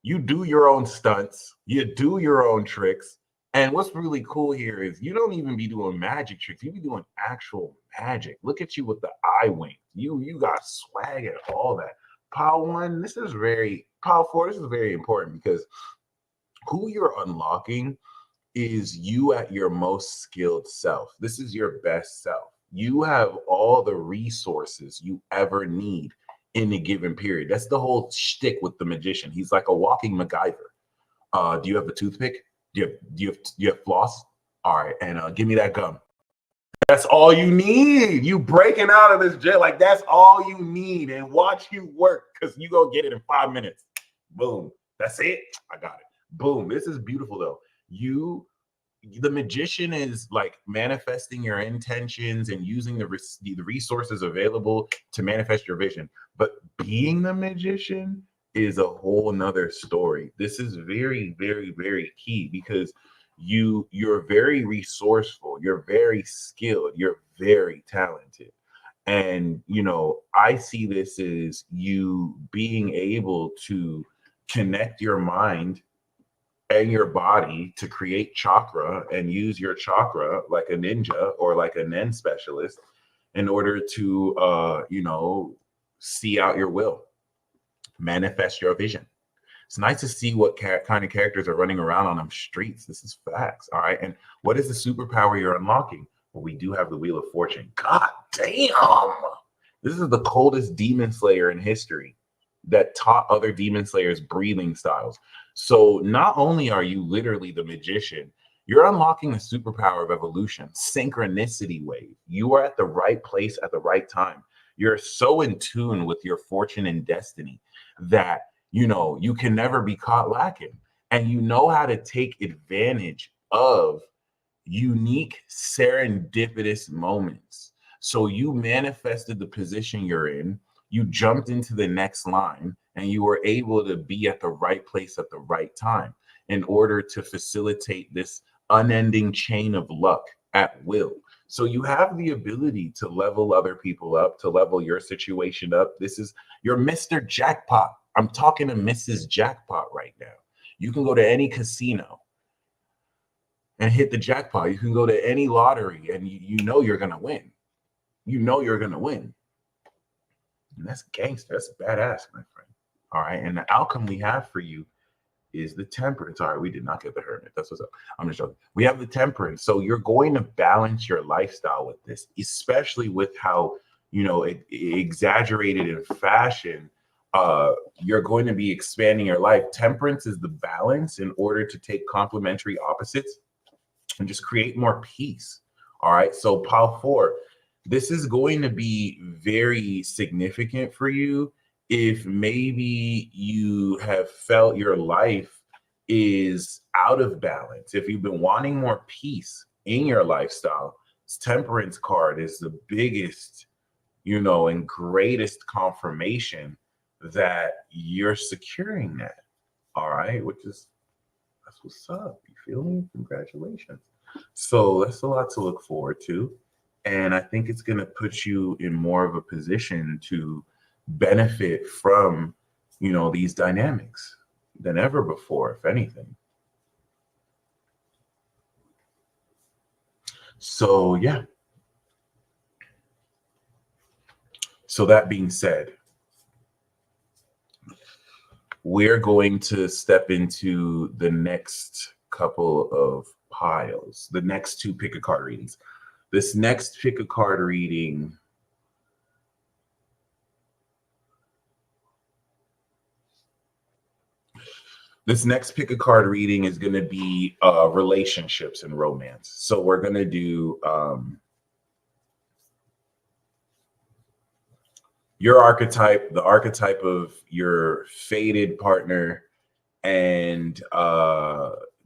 You do your own stunts, you do your own tricks. And what's really cool here is you don't even be doing magic tricks, you be doing actual magic. Look at you with the eye wink. You got swag and all that. Power 1, Power 4, this is very important because who you're unlocking is you at your most skilled self. This is your best self. You have all the resources you ever need in a given period. That's the whole shtick with the magician. He's like a walking MacGyver. Do you have a toothpick? Do you have floss? All right, and give me that gum. That's all you need. You breaking out of this jail, like that's all you need, and watch you work because you go get it in 5 minutes. Boom. That's it. I got it. Boom. This is beautiful though. The magician is like manifesting your intentions and using the resources available to manifest your vision. But being the magician is a whole nother story. This is very, very, very key because you're very resourceful, you're very skilled, you're very talented. And I see this as you being able to connect your mind and your body to create chakra and use your chakra like a ninja or like a nen specialist in order to see out your will, manifest your vision. It's nice to see what kind of characters are running around on them streets. This is facts. All right. And what is the superpower you're unlocking? Well, we do have the Wheel of Fortune. God damn. This is the coldest demon slayer in history that taught other demon slayers breathing styles. So not only are you literally the magician, you're unlocking the superpower of evolution, synchronicity wave. You are at the right place at the right time. You're so in tune with your fortune and destiny that, you can never be caught lacking. And you know how to take advantage of unique serendipitous moments. So you manifested the position you're in, you jumped into the next line, and you were able to be at the right place at the right time in order to facilitate this unending chain of luck at will. So you have the ability to level other people up, to level your situation up. This is your Mr. Jackpot. I'm talking to Mrs. Jackpot right now. You can go to any casino and hit the jackpot. You can go to any lottery and you know you're going to win. You know you're going to win. And that's gangster. That's badass, my friend. All right. And the outcome we have for you is the temperance. All right. We did not get the hermit. That's what's up. I'm just joking. We have the temperance. So you're going to balance your lifestyle with this, especially with how, exaggerated in fashion, you're going to be expanding your life. Temperance is the balance in order to take complementary opposites and just create more peace. All right. So Pal 4, this is going to be very significant for you if maybe you have felt your life is out of balance. If you've been wanting more peace in your lifestyle, this temperance card is the biggest, and greatest confirmation that you're securing that. All right. That's what's up. You feel me? Congratulations. So that's a lot to look forward to. And I think it's going to put you in more of a position to benefit from, these dynamics than ever before, if anything. So, yeah. So that being said, we're going to step into the next couple of piles, the next two pick a card readings. This next pick a card reading is going to be relationships and romance. So we're going to do your archetype, the archetype of your fated partner, and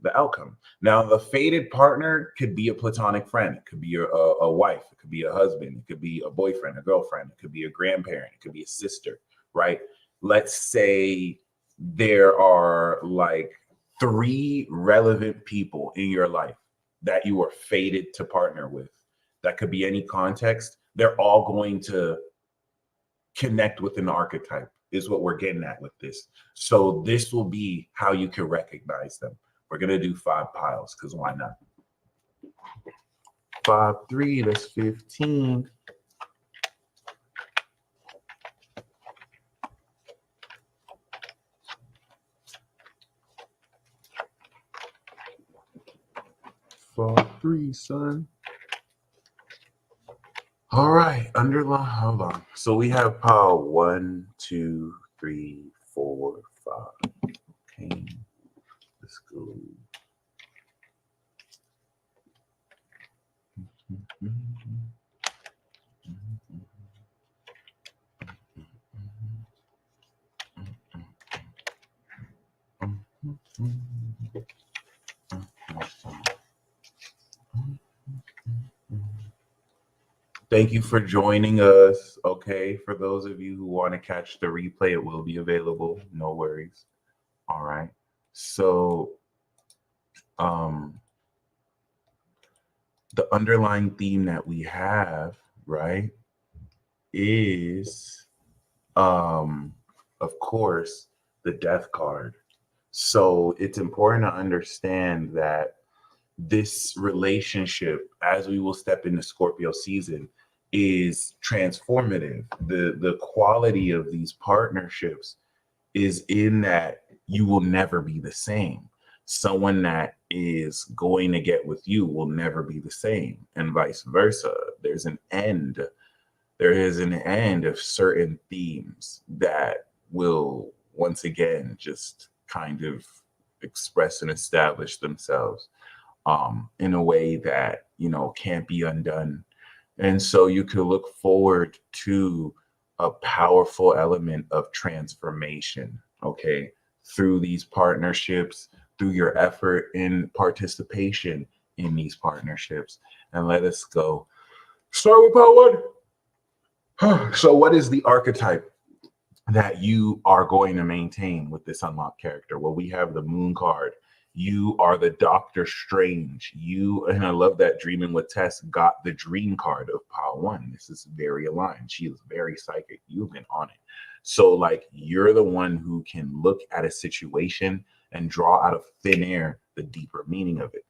the outcome. Now, the fated partner could be a platonic friend. It could be a wife. It could be a husband. It could be a boyfriend, a girlfriend. It could be a grandparent. It could be a sister, right? Let's say there are like 3 relevant people in your life that you are fated to partner with. That could be any context. they're all going to connect with an archetype, is what we're getting at with this. So this will be how you can recognize them. We're going to do 5 piles because why not? 5, 3, that's 15. Fall 3, son. All right, underline. Hold on. So we have pile 1, 2, 3, 4, 5. Okay, let's go. Thank you for joining us. Okay, for those of you who want to catch the replay, it will be available. No worries. All right. So, the underlying theme that we have, right, is, of course, the death card. So it's important to understand that this relationship, as we will step into Scorpio season, is transformative. The quality of these partnerships is in that you will never be the same. Someone that is going to get with you will never be the same, and vice versa. There's an end. There is an end of certain themes that will once again just kind of express and establish themselves in a way that, you know, can't be undone. And so you could look forward to a powerful element of transformation, okay, through these partnerships, through your effort in participation in these partnerships. And let us go. Start with part 1. So what is the archetype that you are going to maintain with this unlocked character? Well, we have the Moon card. You are the Doctor Strange. You, and I love that Dreaming with Tess got the Dream card of pile 1. This is very aligned. She is very psychic. You've been on it. So like, you're the one who can look at a situation and draw out of thin air the deeper meaning of it.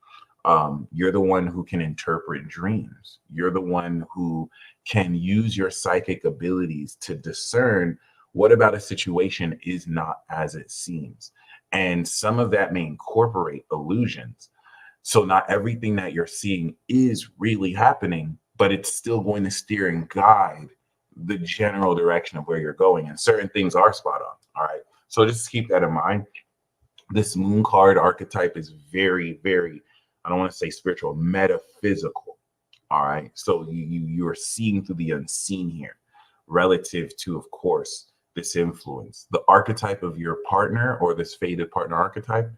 You're the one who can interpret dreams. You're the one who can use your psychic abilities to discern what about a situation is not as it seems. And some of that may incorporate illusions. So not everything that you're seeing is really happening, but it's still going to steer and guide the general direction of where you're going. And certain things are spot on. All right. So just keep that in mind. This Moon card archetype is very, very, I don't want to say spiritual, metaphysical. All right. So you're seeing through the unseen here relative to, of course, this influence. The archetype of your partner, or this fated partner archetype,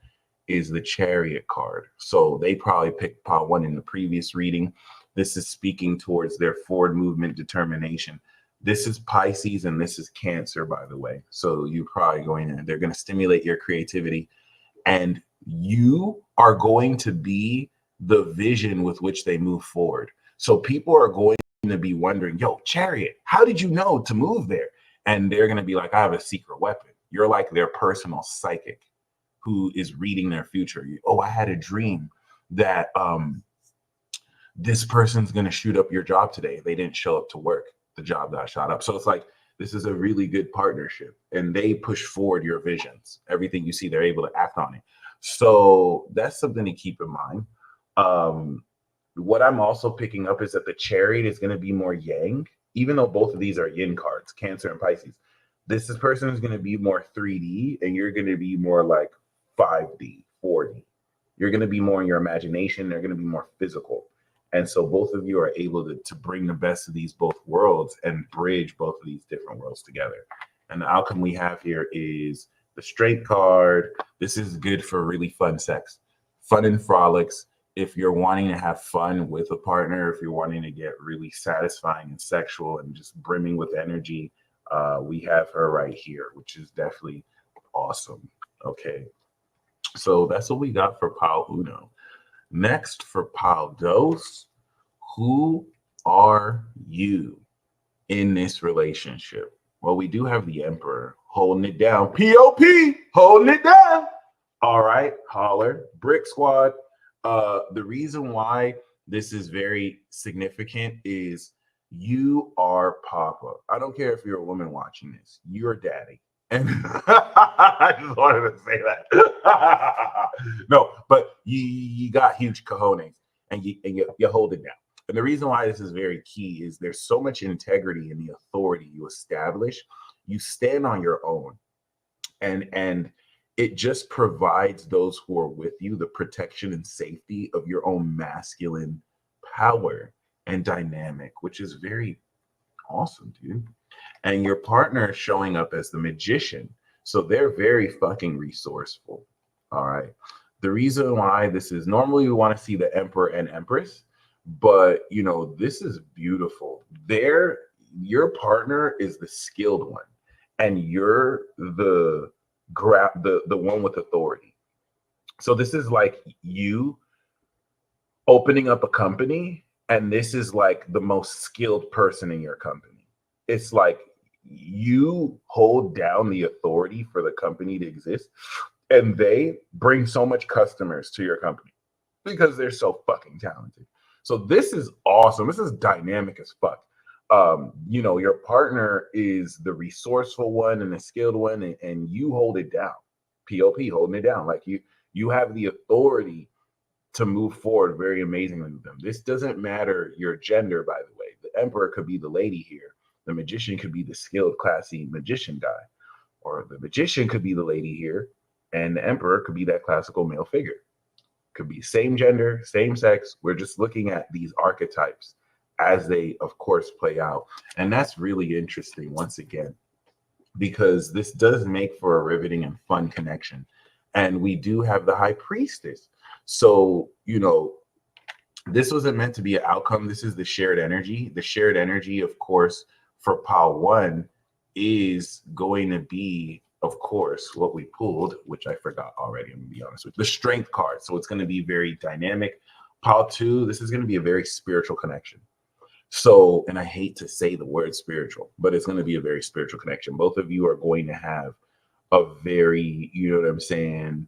is the Chariot card. So they probably picked pile 1 in the previous reading. This is speaking towards their forward movement determination. This is Pisces and this is Cancer, by the way. So you're probably they're going to stimulate your creativity, and you are going to be the vision with which they move forward. So people are going to be wondering, yo, Chariot, how did you know to move there? And they're going to be like, I have a secret weapon. You're like their personal psychic who is reading their future. Oh, I had a dream that this person's going to shoot up your job today. They didn't show up to work. The job got shot up. So it's like, this is a really good partnership, and they push forward your visions. Everything you see, they're able to act on it. So that's something to keep in mind. What I'm also picking up is that the Chariot is going to be more yang, even though both of these are yin cards, Cancer and Pisces. This person is going to be more 3D, and you're going to be more like 5D, 4D. You're going to be more in your imagination. They're going to be more physical. And so both of you are able to bring the best of these both worlds and bridge both of these different worlds together. And the outcome we have here is the Strength card. This is good for really fun sex, fun and frolics. If you're wanting to have fun with a partner, if you're wanting to get really satisfying and sexual and just brimming with energy, we have her right here, which is definitely awesome. Okay. So that's what we got for pile uno. Next, for pile dos, who are you in this relationship? Well, we do have the Emperor holding it down. P.O.P. holding it down. All right, holler, Brick Squad. The reason why this is very significant is you are Papa. I don't care if you're a woman watching this. You're daddy. And I just wanted to say that. No, but you got huge cojones and you hold it down. And the reason why this is very key is there's so much integrity in the authority you establish. You stand on your own, and it just provides those who are with you the protection and safety of your own masculine power and dynamic, which is very awesome, dude. And your partner is showing up as the magician, so they're very fucking resourceful. All right. The reason why this is normally we want to see the Emperor and Empress, but you know, this is beautiful. Your partner is the skilled one, and you're the one with authority. So this is like you opening up a company, and this is like the most skilled person in your company. It's like you hold down the authority for the company to exist, and they bring so much customers to your company because they're so fucking talented. So this is awesome. This is dynamic as fuck. You know, your partner is the resourceful one and the skilled one, and you hold it down. POP holding it down. Like you have the authority to move forward very amazingly with them. This doesn't matter your gender, by the way. The Emperor could be the lady here. The magician could be the skilled, classy magician guy, or the magician could be the lady here, and the Emperor could be that classical male figure. Could be same gender, same sex. We're just looking at these archetypes as they, of course, play out. And that's really interesting, once again, because this does make for a riveting and fun connection. And we do have the High Priestess. So, you know, this wasn't meant to be an outcome. This is the shared energy. The shared energy, of course, for pile one is going to be, of course, what we pulled, which I forgot already, I'm gonna be honest with you, the strength card. So it's going to be very dynamic. Pile two, this is going to be a very spiritual connection. So, and I hate to say the word spiritual, but it's going to be a very spiritual connection. Both of you are going to have a very, you know what I'm saying,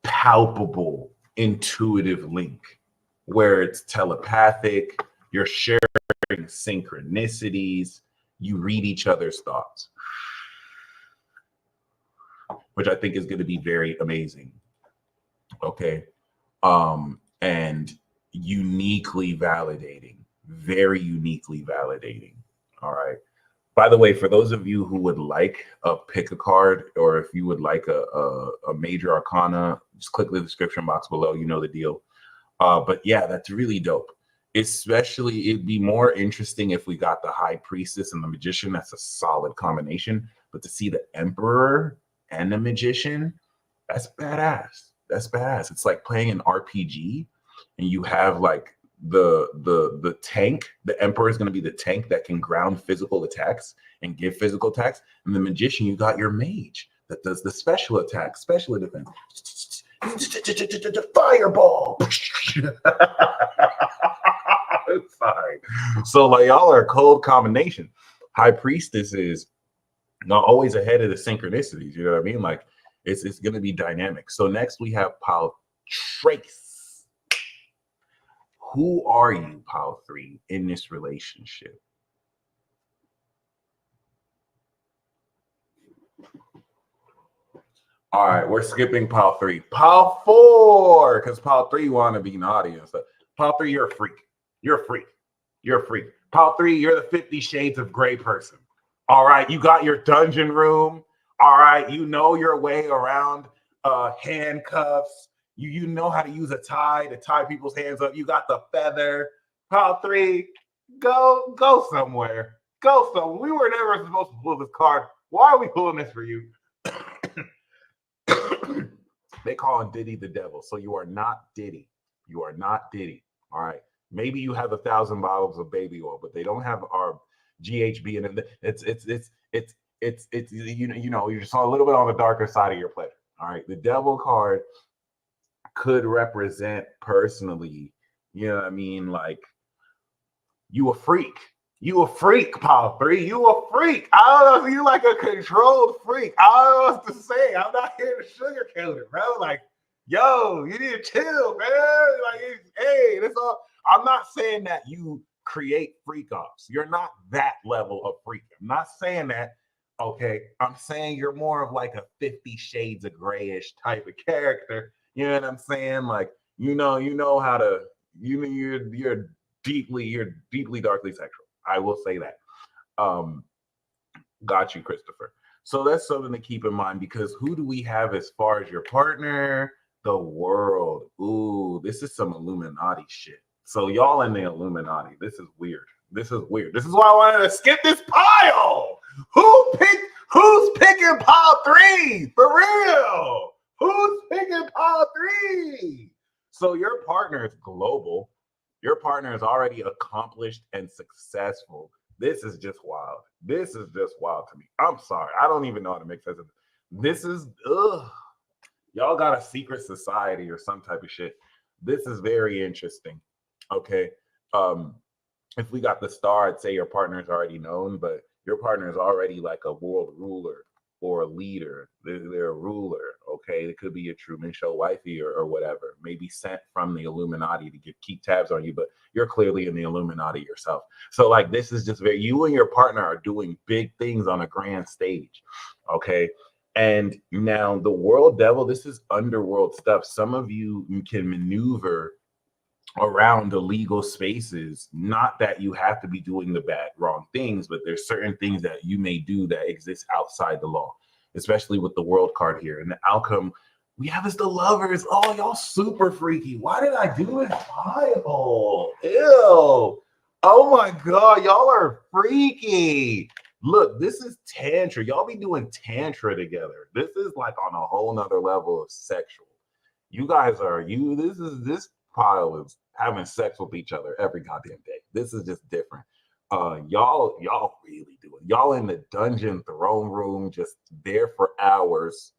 palpable, intuitive link where it's telepathic, you're sharing synchronicities, you read each other's thoughts, which I think is going to be very amazing. Okay. And uniquely validating, very uniquely validating. All right. By the way, for those of you who would like a pick a card, or if you would like a major arcana, just click the description box below. You know the deal. But yeah, that's really dope. Especially, it'd be more interesting if we got the High Priestess and the Magician. That's a solid combination. But to see the Emperor and the Magician, that's badass. That's badass. It's like playing an RPG, and you have like the tank. The Emperor is going to be the tank that can ground physical attacks and give physical attacks, and the Magician, you got your mage that does the special attacks, special defense. Fireball. Sorry. So like y'all are a cold combination. High Priestess is not always ahead of the synchronicities. You know what I mean? Like it's going to be dynamic. So next we have Pile Trace. Who are you, Pile 3, in this relationship? All right, we're skipping Pile 3. Pile 4, because Pile 3 want to be in the audience. But Pile 3, you're a freak. You're a freak. You're a freak. Pile 3, you're the 50 Shades of Grey person. All right, you got your dungeon room. All right, you know your way around handcuffs. You know how to use a tie to tie people's hands up. You got the feather. Pile 3, go somewhere. Go somewhere. We were never supposed to pull this card. Why are we pulling this for you? They call him Diddy the devil. So you are not Diddy. You are not Diddy. All right. Maybe you have 1,000 bottles of baby oil, but they don't have our GHB in it. It's you know, you're just a little bit on the darker side of your pleasure. All right. The devil card could represent personally, you know what I mean, like You a freak. You a freak, Paul 3. You a freak. I don't know if you like a controlled freak. I don't know what to say. I'm not here to sugarcoat it, bro. Like, yo, you need to chill, man. Like, hey, that's all. I'm not saying that you create freak offs. You're not that level of freak. I'm not saying that. Okay, I'm saying you're more of like a 50 Shades of Grayish type of character. You know what I'm saying? Like, you know how to. You're deeply darkly sexual. I will say that. Got you, Christopher. So that's something to keep in mind, because who do we have as far as your partner? The world. Ooh, this is some Illuminati shit. So y'all in the Illuminati. This is weird. This is weird. This is why I wanted to skip this pile. Who's picking pile 3? For real? Who's picking pile 3? So your partner is global. Your partner is already accomplished and successful. This is just wild. This is just wild to me. I'm sorry. I don't even know how to make sense of it. This is, y'all got a secret society or some type of shit. This is very interesting. Okay. If we got the star, I'd say your partner is already known, but your partner is already like a world ruler or a leader. They're a ruler. Okay, it could be a Truman Show wifey or whatever, maybe sent from the Illuminati to keep tabs on you, but you're clearly in the Illuminati yourself. So like, this is just very, you and your partner are doing big things on a grand stage. Okay. And now the world devil, this is underworld stuff. Some of you can maneuver around the legal spaces. Not that you have to be doing the wrong things, but there's certain things that you may do that exist outside the law, especially with the world card here. And the outcome we have is the Lovers. Oh, y'all super freaky. Why did I do it? Bible. Ew. Oh my God, y'all are freaky. Look, this is Tantra. Y'all be doing Tantra together. This is like on a whole nother level of sexual. You guys are, this pile is having sex with each other every goddamn day. This is just different. Y'all really do it. Y'all in the dungeon throne room, just there for hours.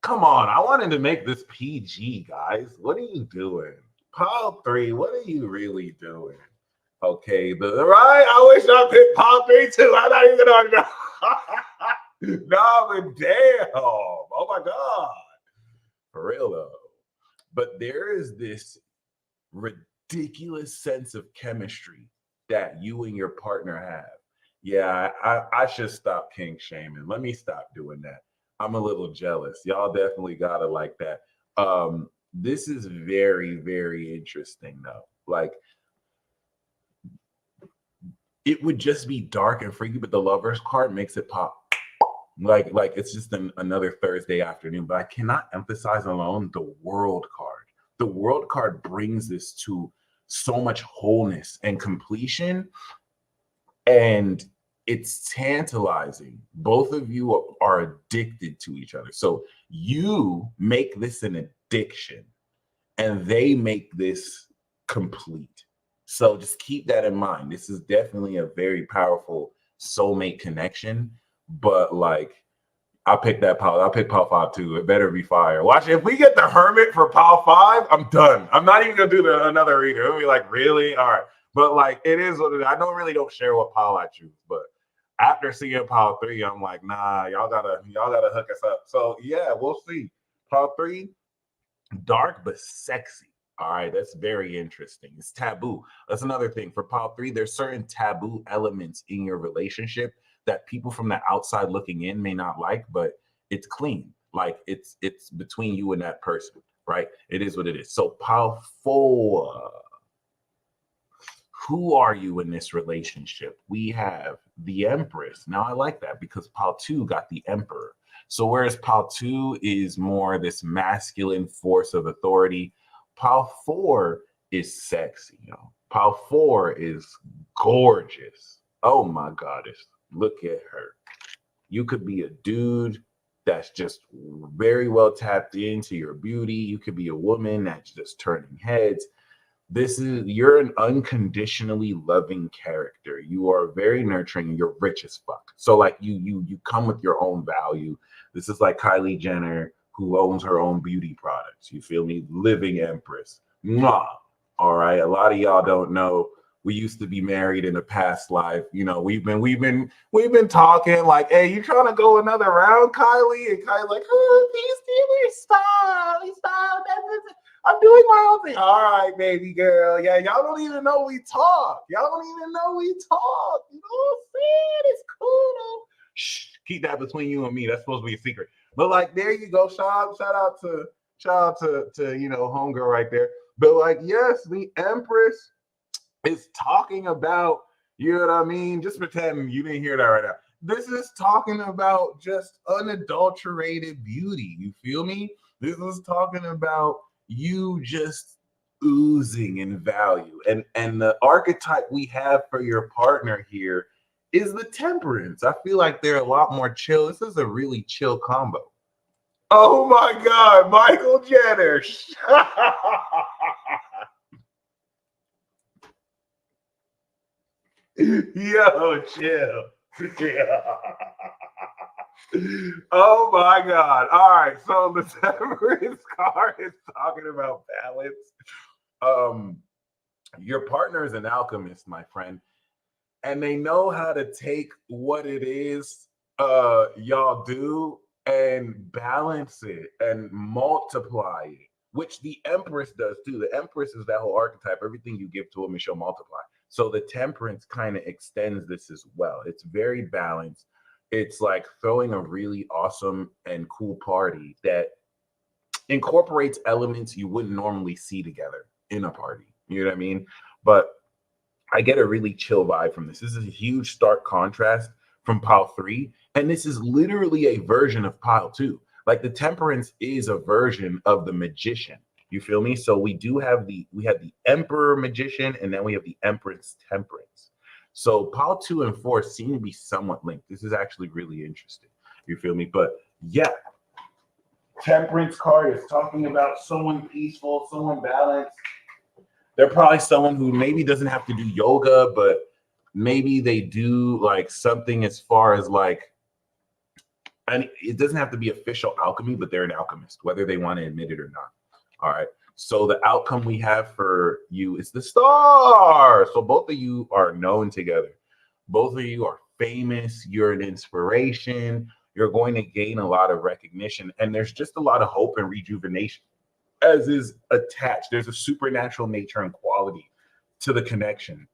Come on, I wanted to make this PG, guys. What are you doing? Pile 3, what are you really doing? Okay, right? I wish I picked pile 3 too. I'm not even on that. No, but damn. Oh my God. For real though. But there is this ridiculous sense of chemistry that you and your partner have. Yeah, I should stop kink shaming. Let me stop doing that. I'm a little jealous. Y'all definitely gotta like that. This is very, very interesting though. Like, it would just be dark and freaky, but the Lovers card makes it pop. Like it's just another Thursday afternoon. But I cannot emphasize alone the World card. The World card brings this to so much wholeness and completion, and it's tantalizing. Both of you are addicted to each other. So you make this an addiction, and they make this complete. So just keep that in mind. This is definitely a very powerful soulmate connection. But like, I picked Pal 5 too. It better be fire. Watch, if we get the Hermit for Pal 5, I'm done. I'm not even gonna do another reader. It'll be like, really? All right. But like, it is what it is. I don't share what Pal I choose. But after seeing Pal 3, I'm like, nah, y'all gotta hook us up. So yeah, we'll see. Pal 3, dark but sexy. All right, that's very interesting. It's taboo. That's another thing. For Pal 3, there's certain taboo elements in your relationship that people from the outside looking in may not like, but it's clean. Like, it's between you and that person, right? It is what it is. So Pal 4, who are you in this relationship? We have the Empress. Now I like that because Pal 2 got the Emperor. So whereas Pal 2 is more this masculine force of authority, Pal 4 is sexy, Pal 4 is gorgeous. Oh my goddess. Look at her. You could be a dude that's just very well tapped into your beauty. You could be a woman that's just turning heads. You're an unconditionally loving character. You are very nurturing. You're rich as fuck. So like you come with your own value. This is like Kylie Jenner, who owns her own beauty products. You feel me? Living Empress. Mwah. All right. A lot of y'all don't know we used to be married in a past life. You know, we've been talking like, hey, you trying to go another round, Kylie? And Kylie's like, oh, peace dealer, stop. I'm doing my own thing. All right, baby girl. Yeah, y'all don't even know we talk. You know what I'm saying? It's cool though. Shh, keep that between you and me. That's supposed to be a secret. But like, there you go. Shout out to homegirl right there. But like, yes, the Empress is talking about, you know what I mean? Just pretend you didn't hear that right now. This is talking about just unadulterated beauty. You feel me? This is talking about you just oozing in value. And the archetype we have for your partner here is the Temperance. I feel like they're a lot more chill. This is a really chill combo. Oh my God, Michael Jenner. Yo, chill. Oh my God. All right. So the Temperance card is talking about balance. Your partner is an alchemist, my friend, and they know how to take what it is y'all do and balance it and multiply it, which the Empress does too. The Empress is that whole archetype. Everything you give to them, she'll multiply. So the Temperance kind of extends this as well. It's very balanced. It's like throwing a really awesome and cool party that incorporates elements you wouldn't normally see together in a party. You know what I mean? But I get a really chill vibe from this. This is a huge stark contrast from pile 3. And this is literally a version of pile 2. Like the Temperance is a version of the Magician. You feel me? So we have the Emperor Magician, and then we have the Empress Temperance. So pile 2 and 4 seem to be somewhat linked. This is actually really interesting. You feel me? But yeah, Temperance card is talking about someone peaceful, someone balanced. They're probably someone who maybe doesn't have to do yoga, but maybe they do like something as far as like, and it doesn't have to be official alchemy, but they're an alchemist, whether they want to admit it or not. All right. So the outcome we have for you is the Star. So both of you are known together. Both of you are famous. You're an inspiration. You're going to gain a lot of recognition. And there's just a lot of hope and rejuvenation as is attached. There's a supernatural nature and quality to the connection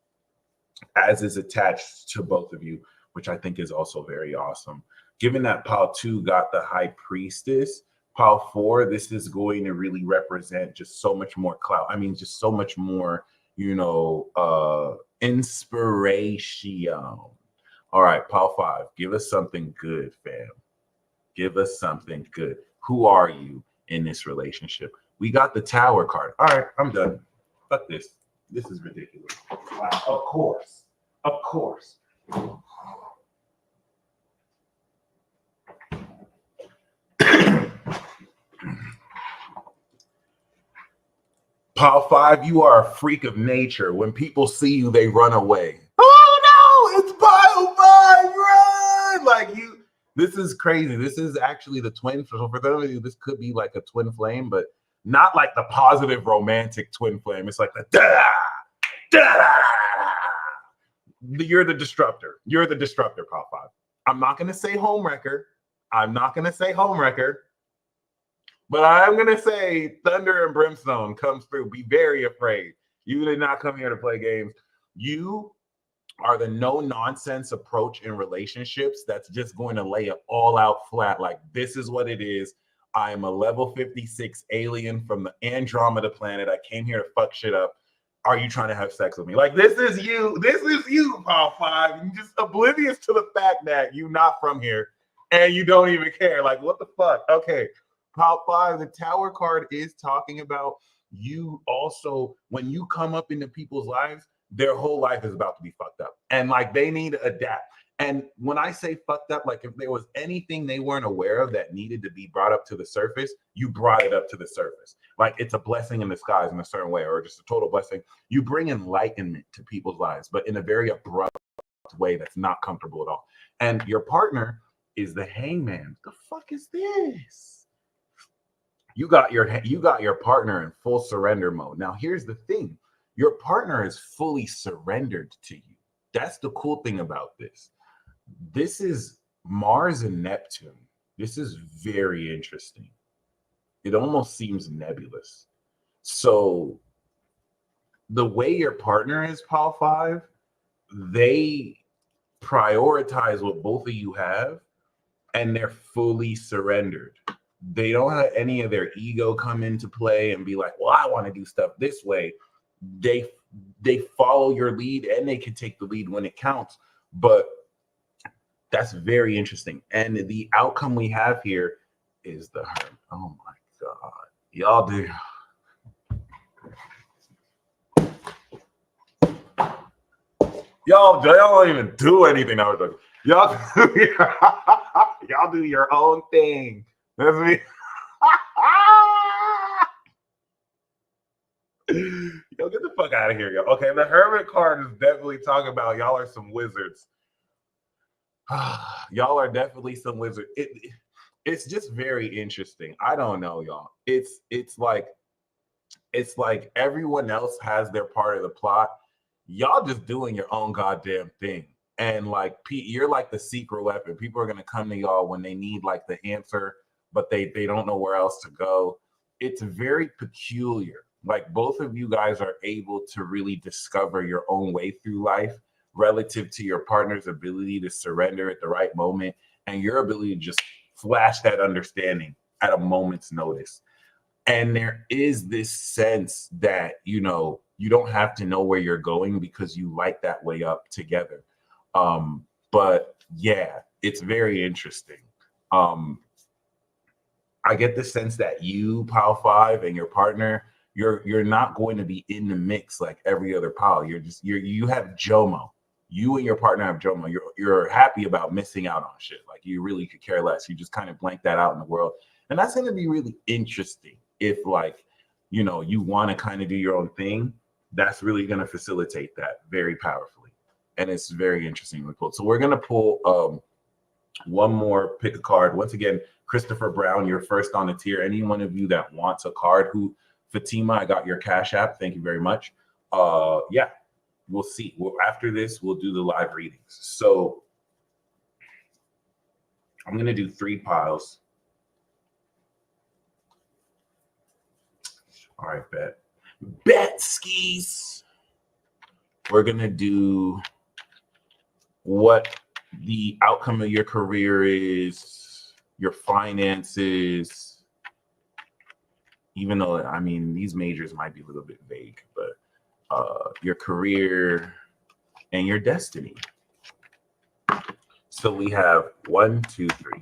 as is attached to both of you, which I think is also very awesome. Given that pile 2 got the High Priestess, pile 4, this is going to really represent just so much more clout. I mean, just so much more, inspiration. All right, pile 5, give us something good, fam. Give us something good. Who are you in this relationship? We got the Tower card. All right, I'm done. Fuck this. This is ridiculous. Wow, of course. Pile 5, you are a freak of nature. When people see you, they run away. Oh no, it's pile 5, run! Like you, this is crazy. This is actually the twin. So for those of you, this could be like a twin flame, but not like the positive romantic twin flame. It's like the da. You're the disruptor. You're the disruptor, pile 5. I'm not going to say homewrecker. But I'm going to say thunder and brimstone comes through. Be very afraid. You did not come here to play games. You are the no-nonsense approach in relationships that's just going to lay it all out flat. Like, this is what it is. I am a level 56 alien from the Andromeda planet. I came here to fuck shit up. Are you trying to have sex with me? Like, this is you. This is you, pile 5. You're just oblivious to the fact that you're not from here and you don't even care. Like, what the fuck? Okay. Pile 5, the Tower card is talking about you also, when you come up into people's lives, their whole life is about to be fucked up. And like, they need to adapt. And when I say fucked up, like if there was anything they weren't aware of that needed to be brought up to the surface, you brought it up to the surface. Like, it's a blessing in disguise in a certain way, or just a total blessing. You bring enlightenment to people's lives, but in a very abrupt way that's not comfortable at all. And your partner is the Hangman. The fuck is this? You got your partner in full surrender mode. Now, here's the thing. your partner is fully surrendered to you. That's the cool thing about this. This is Mars and Neptune. This is very interesting. It almost seems nebulous. So the way your partner is, Pal 5, they prioritize what both of you have, and they're fully surrendered. They don't have any of their ego come into play and be like, well, I want to do stuff this way. They follow your lead, and they can take the lead when it counts. But that's very interesting. And the outcome we have here is the Hermit. Oh my God. Y'all do. Y'all don't even do anything. Y'all do your own thing. That's me. Yo, get the fuck out of here, yo. Okay, the Hermit card is definitely talking about y'all are some wizards. Y'all are definitely some wizards. It's just very interesting. I don't know, y'all. It's like everyone else has their part of the plot. Y'all just doing your own goddamn thing. And like you're like the secret weapon. People are gonna come to y'all when they need like the answer, but they don't know where else to go. It's very peculiar. Like both of you guys are able to really discover your own way through life relative to your partner's ability to surrender at the right moment and your ability to just flash that understanding at a moment's notice. And there is this sense that, you know, you don't have to know where you're going because you light that way up together. But yeah, it's very interesting. I get the sense that you, Pal 5, and your partner, you're not going to be in the mix like every other Pal. You have JOMO. You and your partner have JOMO. You're happy about missing out on shit. Like you really could care less. You just kind of blank that out in the world. And that's going to be really interesting if like, you know, you want to kind of do your own thing. That's really going to facilitate that very powerfully. And it's very interesting to pull. So we're going to pull one more, pick a card. Once again, Christopher Brown, you're first on the tier. Any one of you that wants a card, Fatima, I got your Cash App. Thank you very much. Yeah, we'll see. After this, we'll do the live readings. So I'm going to do 3 piles. All right, bet skis. We're going to do what the outcome of your career is, your finances, even though, I mean, these majors might be a little bit vague, but your career and your destiny. So we have 1, 2, 3.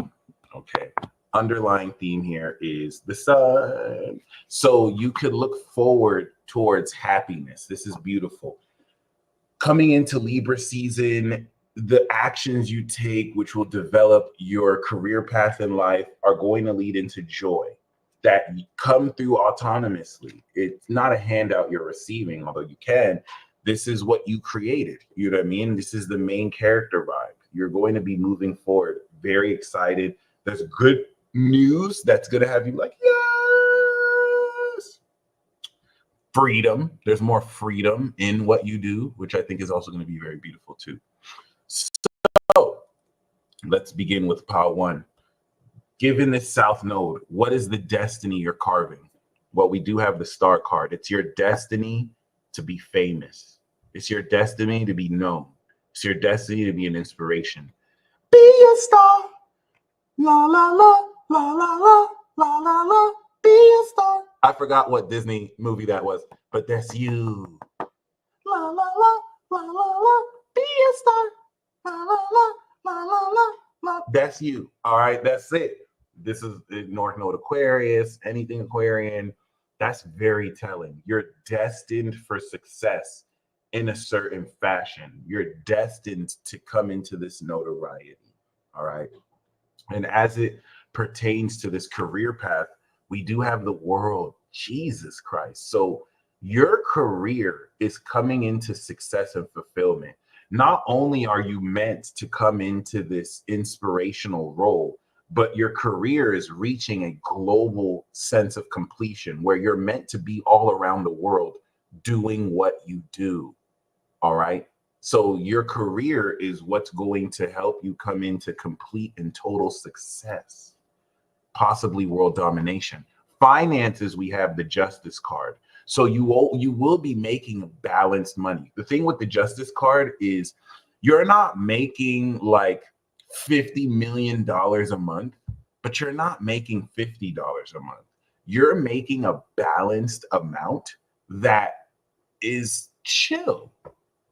Okay. Underlying theme here is the sun. So you could look forward towards happiness. This is beautiful. Coming into Libra season, the actions you take, which will develop your career path in life, are going to lead into joy that come through autonomously. It's not a handout you're receiving, although you can. This is what you created. You know what I mean? This is the main character vibe. You're going to be moving forward. Very excited. There's good news that's going to have you like, yes. Freedom. There's more freedom in what you do, which I think is also going to be very beautiful too. So let's begin with pile 1. Given this South Node, what is the destiny you're carving? Well, we do have the star card. It's your destiny to be famous. It's your destiny to be known. It's your destiny to be an inspiration. Be a star. La, la, la, la, la, la, la, la, la. Be a star. I forgot what Disney movie that was, but that's you. La, la, la, la, la, la. Be a star. La, la, la, la, la, la, la. That's you. All right, that's it. This is the North Node Aquarius, anything Aquarian. That's very telling. You're destined for success in a certain fashion. You're destined to come into this notoriety. All right. And as it pertains to this career path, we do have the world. Jesus Christ. So your career is coming into success and fulfillment. Not only are you meant to come into this inspirational role, but your career is reaching a global sense of completion where you're meant to be all around the world doing what you do. All right. So your career is what's going to help you come into complete and total success, possibly world domination. Finances, we have the justice card. So you will be making balanced money. The thing with the justice card is you're not making like $50 million a month, but you're not making $50 a month. You're making a balanced amount that is chill.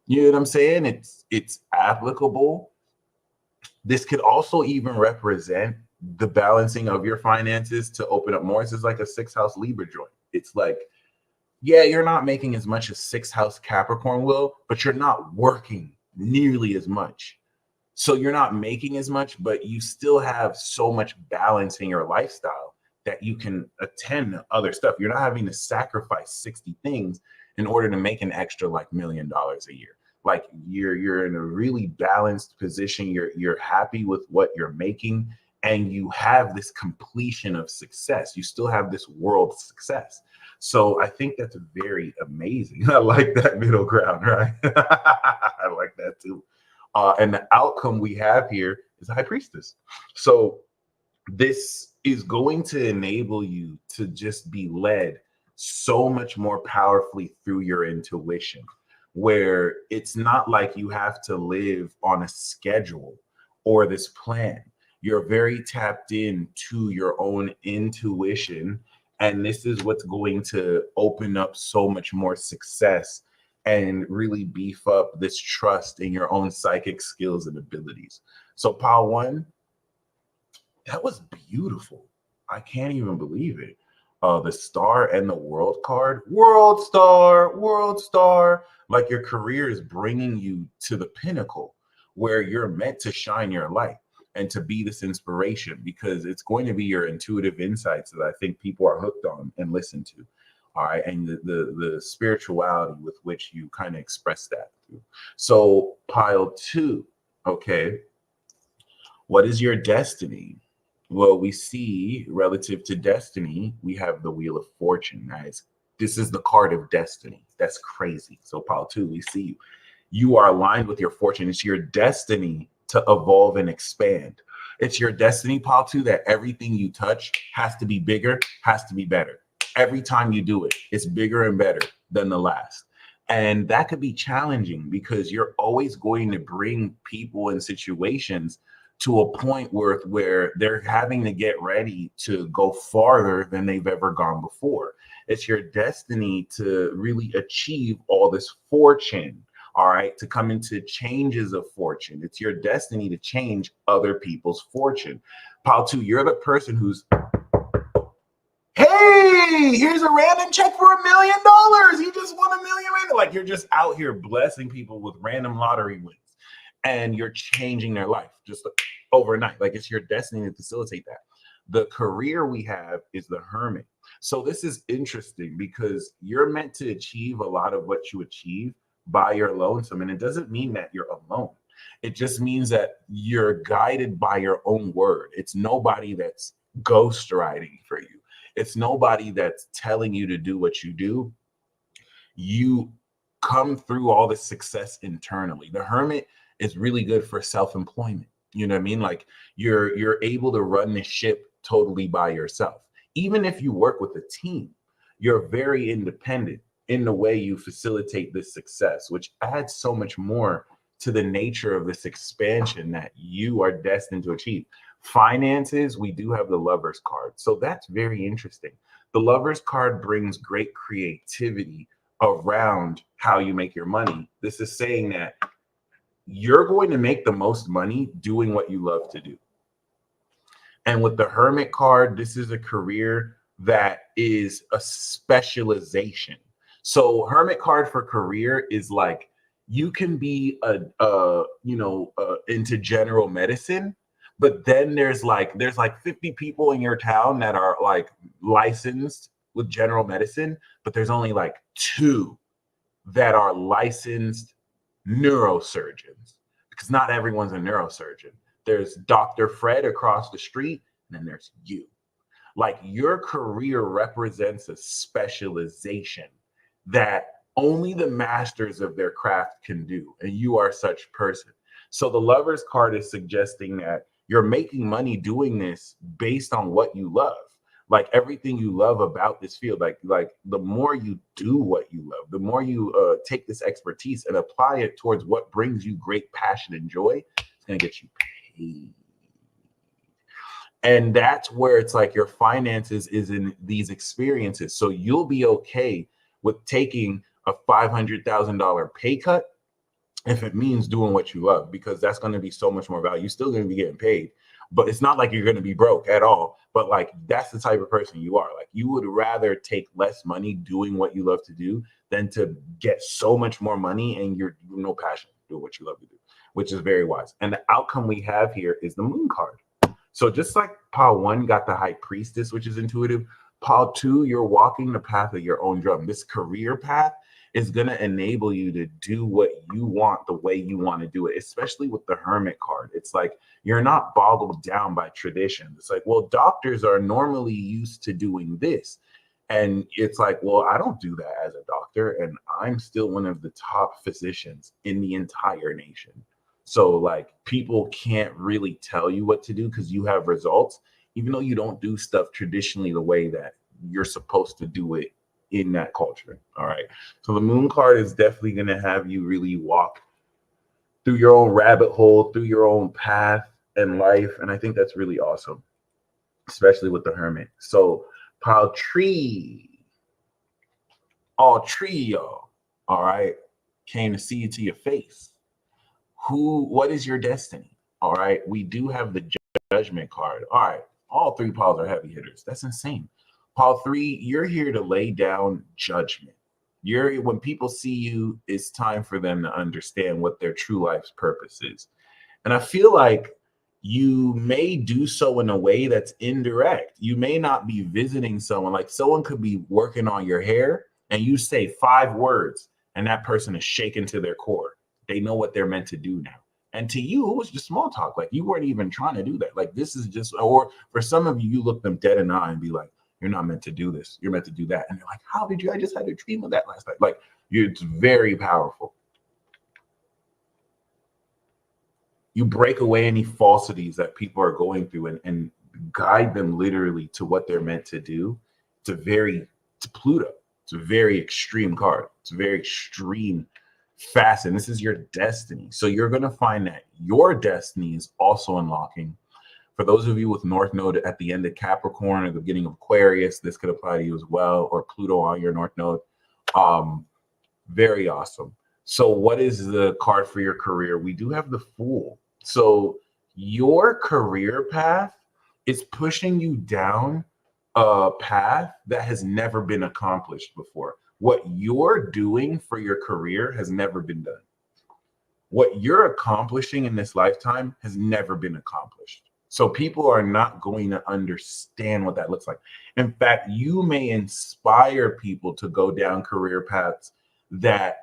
You know what I'm saying? It's applicable. This could also even represent the balancing of your finances to open up more. This is like a sixth house Libra joint. It's like, yeah, you're not making as much as sixth house Capricorn will, but you're not working nearly as much. So you're not making as much, but you still have so much balance in your lifestyle that you can attend to other stuff. You're not having to sacrifice 60 things in order to make an extra like $1 million a year. Like you're in a really balanced position. You're happy with what you're making, and you have this completion of success. You still have this world success. So I think that's very amazing. I like that middle ground, right? I like that too. And the outcome we have here is a high priestess. So this is going to enable you to just be led so much more powerfully through your intuition, where it's not like you have to live on a schedule or this plan. You're very tapped into your own intuition. And this is what's going to open up so much more success and really beef up this trust in your own psychic skills and abilities. So pile one, that was beautiful. I can't even believe it. The star and the world card, world star. Like your career is bringing you to the pinnacle where you're meant to shine your light and to be this inspiration, because it's going to be your intuitive insights that I think people are hooked on and listen to. All right. And the spirituality with which you kind of express that through. So pile two, okay. What is your destiny? Well, we see relative to destiny, we have the Wheel of Fortune. Guys, this is the card of destiny. That's crazy. So pile two, we see you. You are aligned with your fortune. It's your destiny to evolve and expand. It's your destiny, pile two, that everything you touch has to be bigger, has to be better. Every time you do it, it's bigger and better than the last. And that could be challenging because you're always going to bring people and situations to a point where they're having to get ready to go farther than they've ever gone before. It's your destiny to really achieve all this fortune, all right, to come into changes of fortune. It's your destiny to change other people's fortune. Pile two, you're the person who's, hey, here's a random check for $1 million. You just won $1 million. Like you're just out here blessing people with random lottery wins, and you're changing their life just overnight. Like it's your destiny to facilitate that. The career we have is the Hermit. So this is interesting because you're meant to achieve a lot of what you achieve by your lonesome. And it doesn't mean that you're alone. It just means that you're guided by your own word. It's nobody that's ghostwriting for you. It's nobody that's telling you to do what you do. You come through all this success internally. The Hermit is really good for self-employment. You know what I mean? Like you're able to run this ship totally by yourself. Even if you work with a team, you're very independent in the way you facilitate this success, which adds so much more to the nature of this expansion that you are destined to achieve. Finances, we do have the Lover's card. So that's very interesting. The Lover's card brings great creativity around how you make your money. This is saying that you're going to make the most money doing what you love to do. And with the Hermit card, this is a career that is a specialization. So Hermit card for career is like, you can be into general medicine, but then there's like 50 people in your town that are like licensed with general medicine, but there's only like 2 that are licensed neurosurgeons, because not everyone's a neurosurgeon. There's Dr. Fred across the street, and then there's you. Like your career represents a specialization that only the masters of their craft can do, and you are such person. So the Lovers card is suggesting that you're making money doing this based on what you love. Like everything you love about this field, like the more you do what you love, the more you take this expertise and apply it towards what brings you great passion and joy, it's going to get you paid. And that's where it's like your finances is in these experiences. So you'll be okay with taking a $500,000 pay cut if it means doing what you love, because that's going to be so much more value. You're still going to be getting paid, but it's not like you're going to be broke at all. But like, that's the type of person you are. Like, you would rather take less money doing what you love to do than to get so much more money and you're no passion doing what you love to do, which is very wise. And the outcome we have here is the Moon card. So just like pile 1 got the High Priestess, which is intuitive, pile 2, you're walking the path of your own drum. This career path is going to enable you to do what you want the way you want to do it, especially with the Hermit card. It's like you're not boggled down by tradition. It's like, well, doctors are normally used to doing this. And it's like, well, I don't do that as a doctor, and I'm still one of the top physicians in the entire nation. So like, people can't really tell you what to do because you have results, even though you don't do stuff traditionally the way that you're supposed to do it in that culture. All right. So the Moon card is definitely going to have you really walk through your own rabbit hole, through your own path in life. And I think that's really awesome, especially with the Hermit. So pile 3, all 3, y'all. All right. Came to see you to your face. What is your destiny? All right. We do have the Judgment card. All right. All 3 piles are heavy hitters. That's insane. Pile 3, you're here to lay down judgment. When people see you, it's time for them to understand what their true life's purpose is. And I feel like you may do so in a way that's indirect. You may not be visiting someone. Like, someone could be working on your hair and you say 5 words and that person is shaken to their core. They know what they're meant to do now. And to you, it was just small talk. Like, you weren't even trying to do that. Like, this is just, or for some of you, you look them dead in the eye and be like, you're not meant to do this. You're meant to do that. And they're like, how did you? I just had a dream of that last night. Like, it's very powerful. You break away any falsities that people are going through and guide them literally to what they're meant to do. It's Pluto. It's a very extreme card. It's a very extreme facet. And this is your destiny. So you're going to find that your destiny is also unlocking. For those of you with North Node at the end of Capricorn or the beginning of Aquarius, this could apply to you as well, or Pluto on your North Node. Very awesome. So what is the card for your career? We do have the Fool. So your career path is pushing you down a path that has never been accomplished before. What you're doing for your career has never been done. What you're accomplishing in this lifetime has never been accomplished. So people are not going to understand what that looks like. In fact, you may inspire people to go down career paths that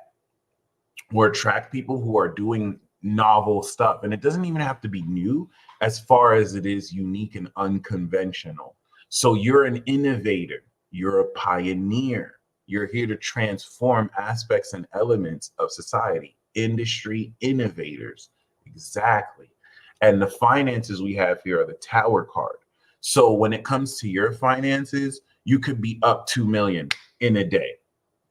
will attract people who are doing novel stuff. And it doesn't even have to be new as far as it is unique and unconventional. So you're an innovator. You're a pioneer. You're here to transform aspects and elements of society. Industry innovators. Exactly. And the finances we have here are the Tower card. So when it comes to your finances, you could be up 2 million in a day.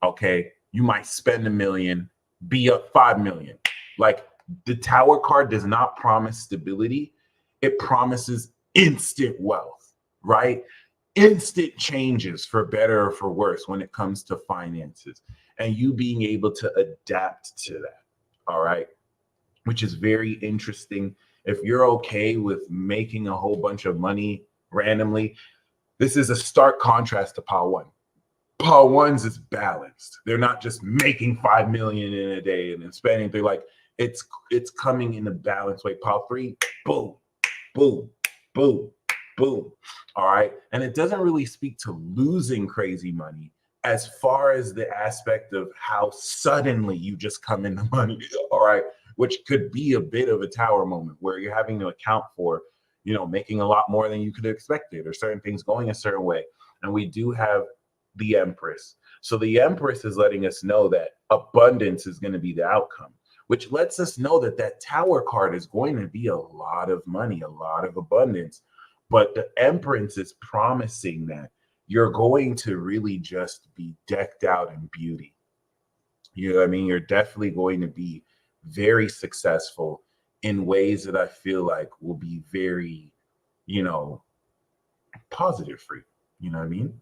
Okay. You might spend $1 million, be up 5 million. Like, the Tower card does not promise stability. It promises instant wealth, right? Instant changes for better or for worse when it comes to finances, and you being able to adapt to that. All right. Which is very interesting. If you're okay with making a whole bunch of money randomly, this is a stark contrast to pile 1. Pile 1's is balanced. They're not just making 5 million in a day and then spending. They're like, it's coming in a balanced way. Pile 3, boom, boom, boom, boom. All right. And it doesn't really speak to losing crazy money as far as the aspect of how suddenly you just come into money. All right. Which could be a bit of a Tower moment where you're having to account for, making a lot more than you could have expected, or certain things going a certain way. And we do have the Empress. So the Empress is letting us know that abundance is going to be the outcome, which lets us know that that Tower card is going to be a lot of money, a lot of abundance. But the Empress is promising that you're going to really just be decked out in beauty. You know what I mean? You're definitely going to be very successful in ways that I feel like will be very, you know, positive for you. You know what I mean?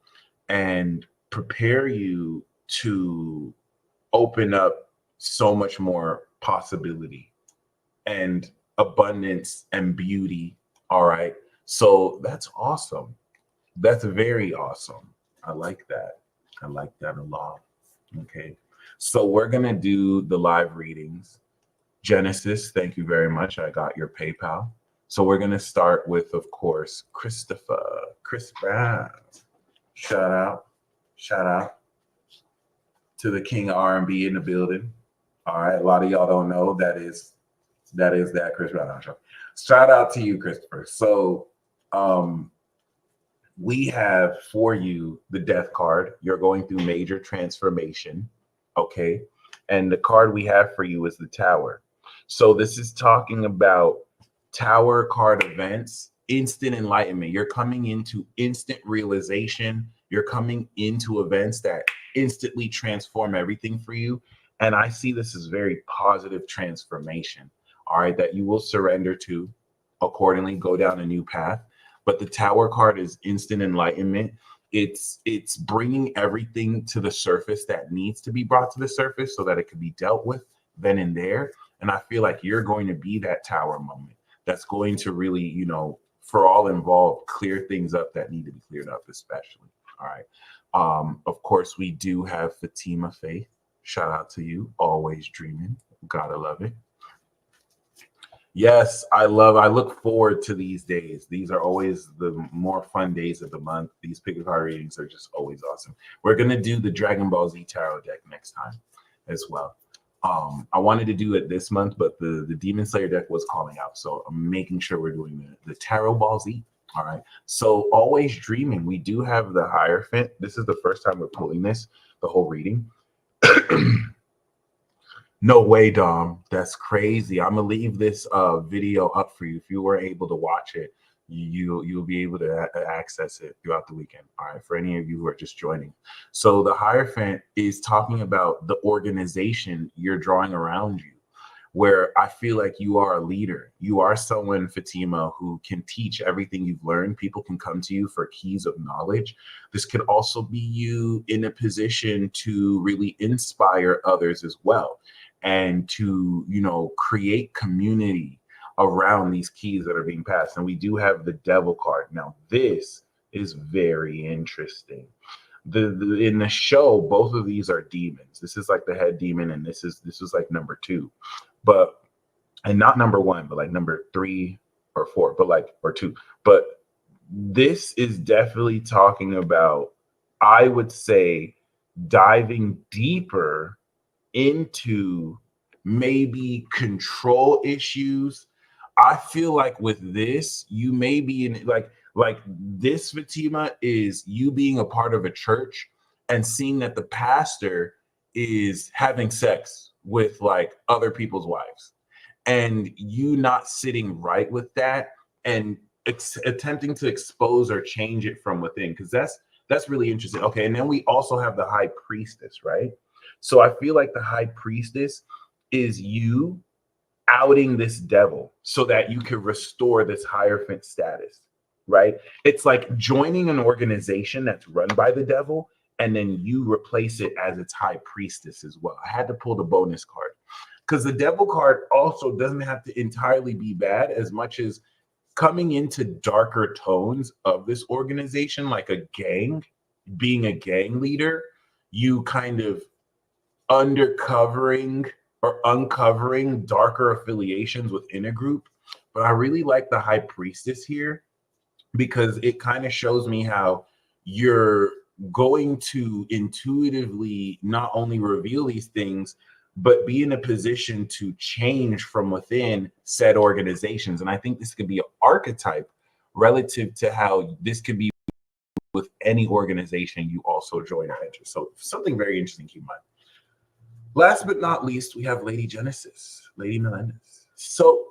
And prepare you to open up so much more possibility and abundance and beauty. All right. So that's awesome. That's very awesome. I like that. I like that a lot. Okay. So we're going to do the live readings. Genesis, thank you very much. I got your PayPal. So we're going to start with, of course, Chris Brown. Shout out to the king of R&B in the building. All right. A lot of y'all don't know that is that Chris Brown. Shout out to you, Christopher. So, we have for you the death card. You're going through major transformation. Okay. And the card we have for you is the Tower. So this is talking about Tower card events, instant enlightenment. You're coming into instant realization. You're coming into events that instantly transform everything for you. And I see this as very positive transformation. All right. That you will surrender to, accordingly go down a new path. But the Tower card is instant enlightenment. It's bringing everything to the surface that needs to be brought to the surface so that it can be dealt with then and there. And I feel like you're going to be that Tower moment that's going to really, you know, for all involved, clear things up that need to be cleared up, especially. All right. Of course, we do have Fatima Faith. Shout out to you. Always dreaming. Gotta love it. Yes, I look forward to these days. These are always the more fun days of the month. These pick a card readings are just always awesome. We're going to do the Dragon Ball Z Tarot deck next time as well. I wanted to do it this month, but the Demon Slayer deck was calling out. So I'm making sure we're doing the Tarot Ball Z. All right. So always dreaming. We do have the Hierophant. This is the first time we're pulling this, the whole reading. No way, Dom. That's crazy. I'm gonna leave this video up for you. If you were able to watch it, you'll be able to access it throughout the weekend. All right, for any of you who are just joining. So the Hierophant is talking about the organization you're drawing around you, where I feel like you are a leader. You are someone, Fatima, who can teach everything you've learned. People can come to you for keys of knowledge. This could also be you in a position to really inspire others as well, and to, you know, create community around these keys that are being passed. And we do have the Devil card. Now, this is very interesting. In the show, both of these are demons. This is like the head demon, and this is like number 2, but, and not number 1, but like number 3 or 4, but like, or 2. But this is definitely talking about, I would say, diving deeper into maybe control issues. I feel like with this, you may be in like this, Fatima, is you being a part of a church and seeing that the pastor is having sex with like other people's wives, and you not sitting right with that and attempting to expose or change it from within, because that's really interesting. Okay, and then we also have the High Priestess, right? So I feel like the High Priestess is you outing this devil so that you can restore this Hierophant status, right? It's like joining an organization that's run by the devil, and then you replace it as its High Priestess as well. I had to pull the bonus card because the Devil card also doesn't have to entirely be bad, as much as coming into darker tones of this organization, like a gang, being a gang leader, you kind of uncovering darker affiliations within a group. But I really like the High Priestess here because it kind of shows me how you're going to intuitively not only reveal these things, but be in a position to change from within said organizations. And I think this could be an archetype relative to how this could be with any organization you also join or enter. So something very interesting to keep in mind. Last but not least, we have Lady Genesis, Lady Melendez. So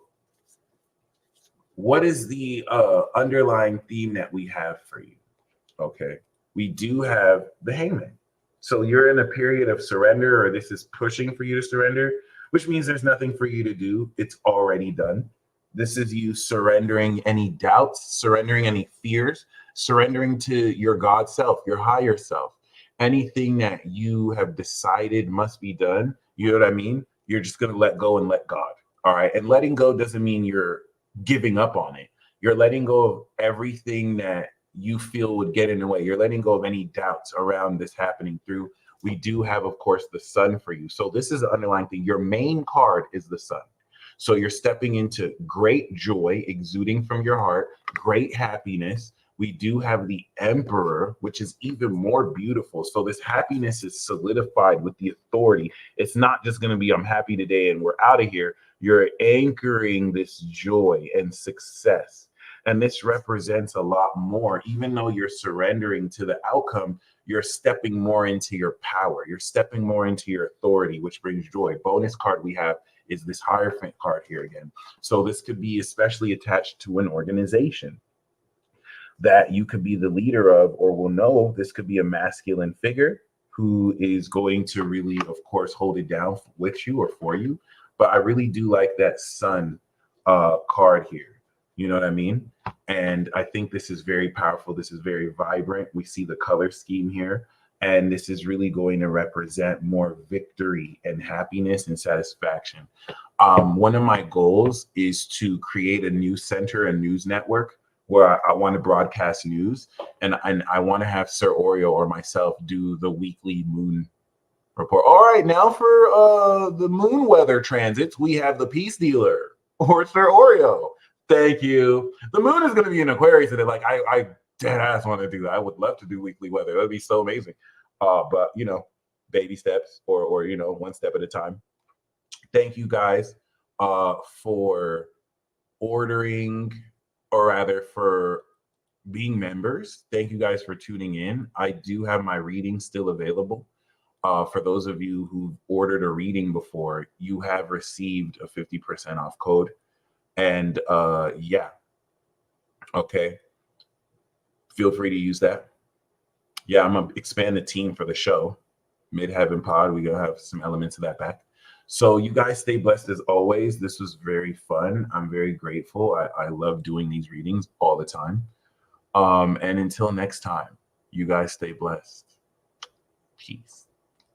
what is the underlying theme that we have for you? Okay, we do have the Hangman. So you're in a period of surrender, or this is pushing for you to surrender, which means there's nothing for you to do. It's already done. This is you surrendering any doubts, surrendering any fears, surrendering to your God self, your higher self. Anything that you have decided must be done, you know what I mean? You're just going to let go and let God. All right. And letting go doesn't mean you're giving up on it. You're letting go of everything that you feel would get in the way. You're letting go of any doubts around this happening through. We do have, of course, the sun for you. So this is the underlying thing. Your main card is the sun. So you're stepping into great joy exuding from your heart, great happiness. We do have the Emperor, which is even more beautiful. So this happiness is solidified with the authority. It's not just going to be, I'm happy today and we're out of here. You're anchoring this joy and success. And this represents a lot more. Even though you're surrendering to the outcome, you're stepping more into your power. You're stepping more into your authority, which brings joy. Bonus card we have is this Hierophant card here again. So this could be especially attached to an organization that you could be the leader of, or will know. This could be a masculine figure who is going to really, of course, hold it down with you or for you. But I really do like that sun card here. You know what I mean? And I think this is very powerful. This is very vibrant. We see the color scheme here. And this is really going to represent more victory and happiness and satisfaction. One of my goals is to create a news center, a news network, where I want to broadcast news. And I want to have Sir Oreo or myself do the weekly moon report. All right, now for the moon weather transits, we have the Peace Dealer or Sir Oreo. Thank you. The moon is going to be in Aquarius today. Like I dead ass want to do that. I would love to do weekly weather. That'd be so amazing. But you know, baby steps or you know, one step at a time. Thank you guys for ordering, or rather for being members. Thank you guys for tuning in. I do have my reading still available. For those of you who've ordered a reading before, you have received a 50% off code. And yeah, okay. Feel free to use that. Yeah, I'm gonna expand the team for the show. Midheaven Pod, we're gonna have some elements of that back. So you guys stay blessed as always. This was very fun. I'm very grateful. I love doing these readings all the time. And until next time, you guys stay blessed. Peace.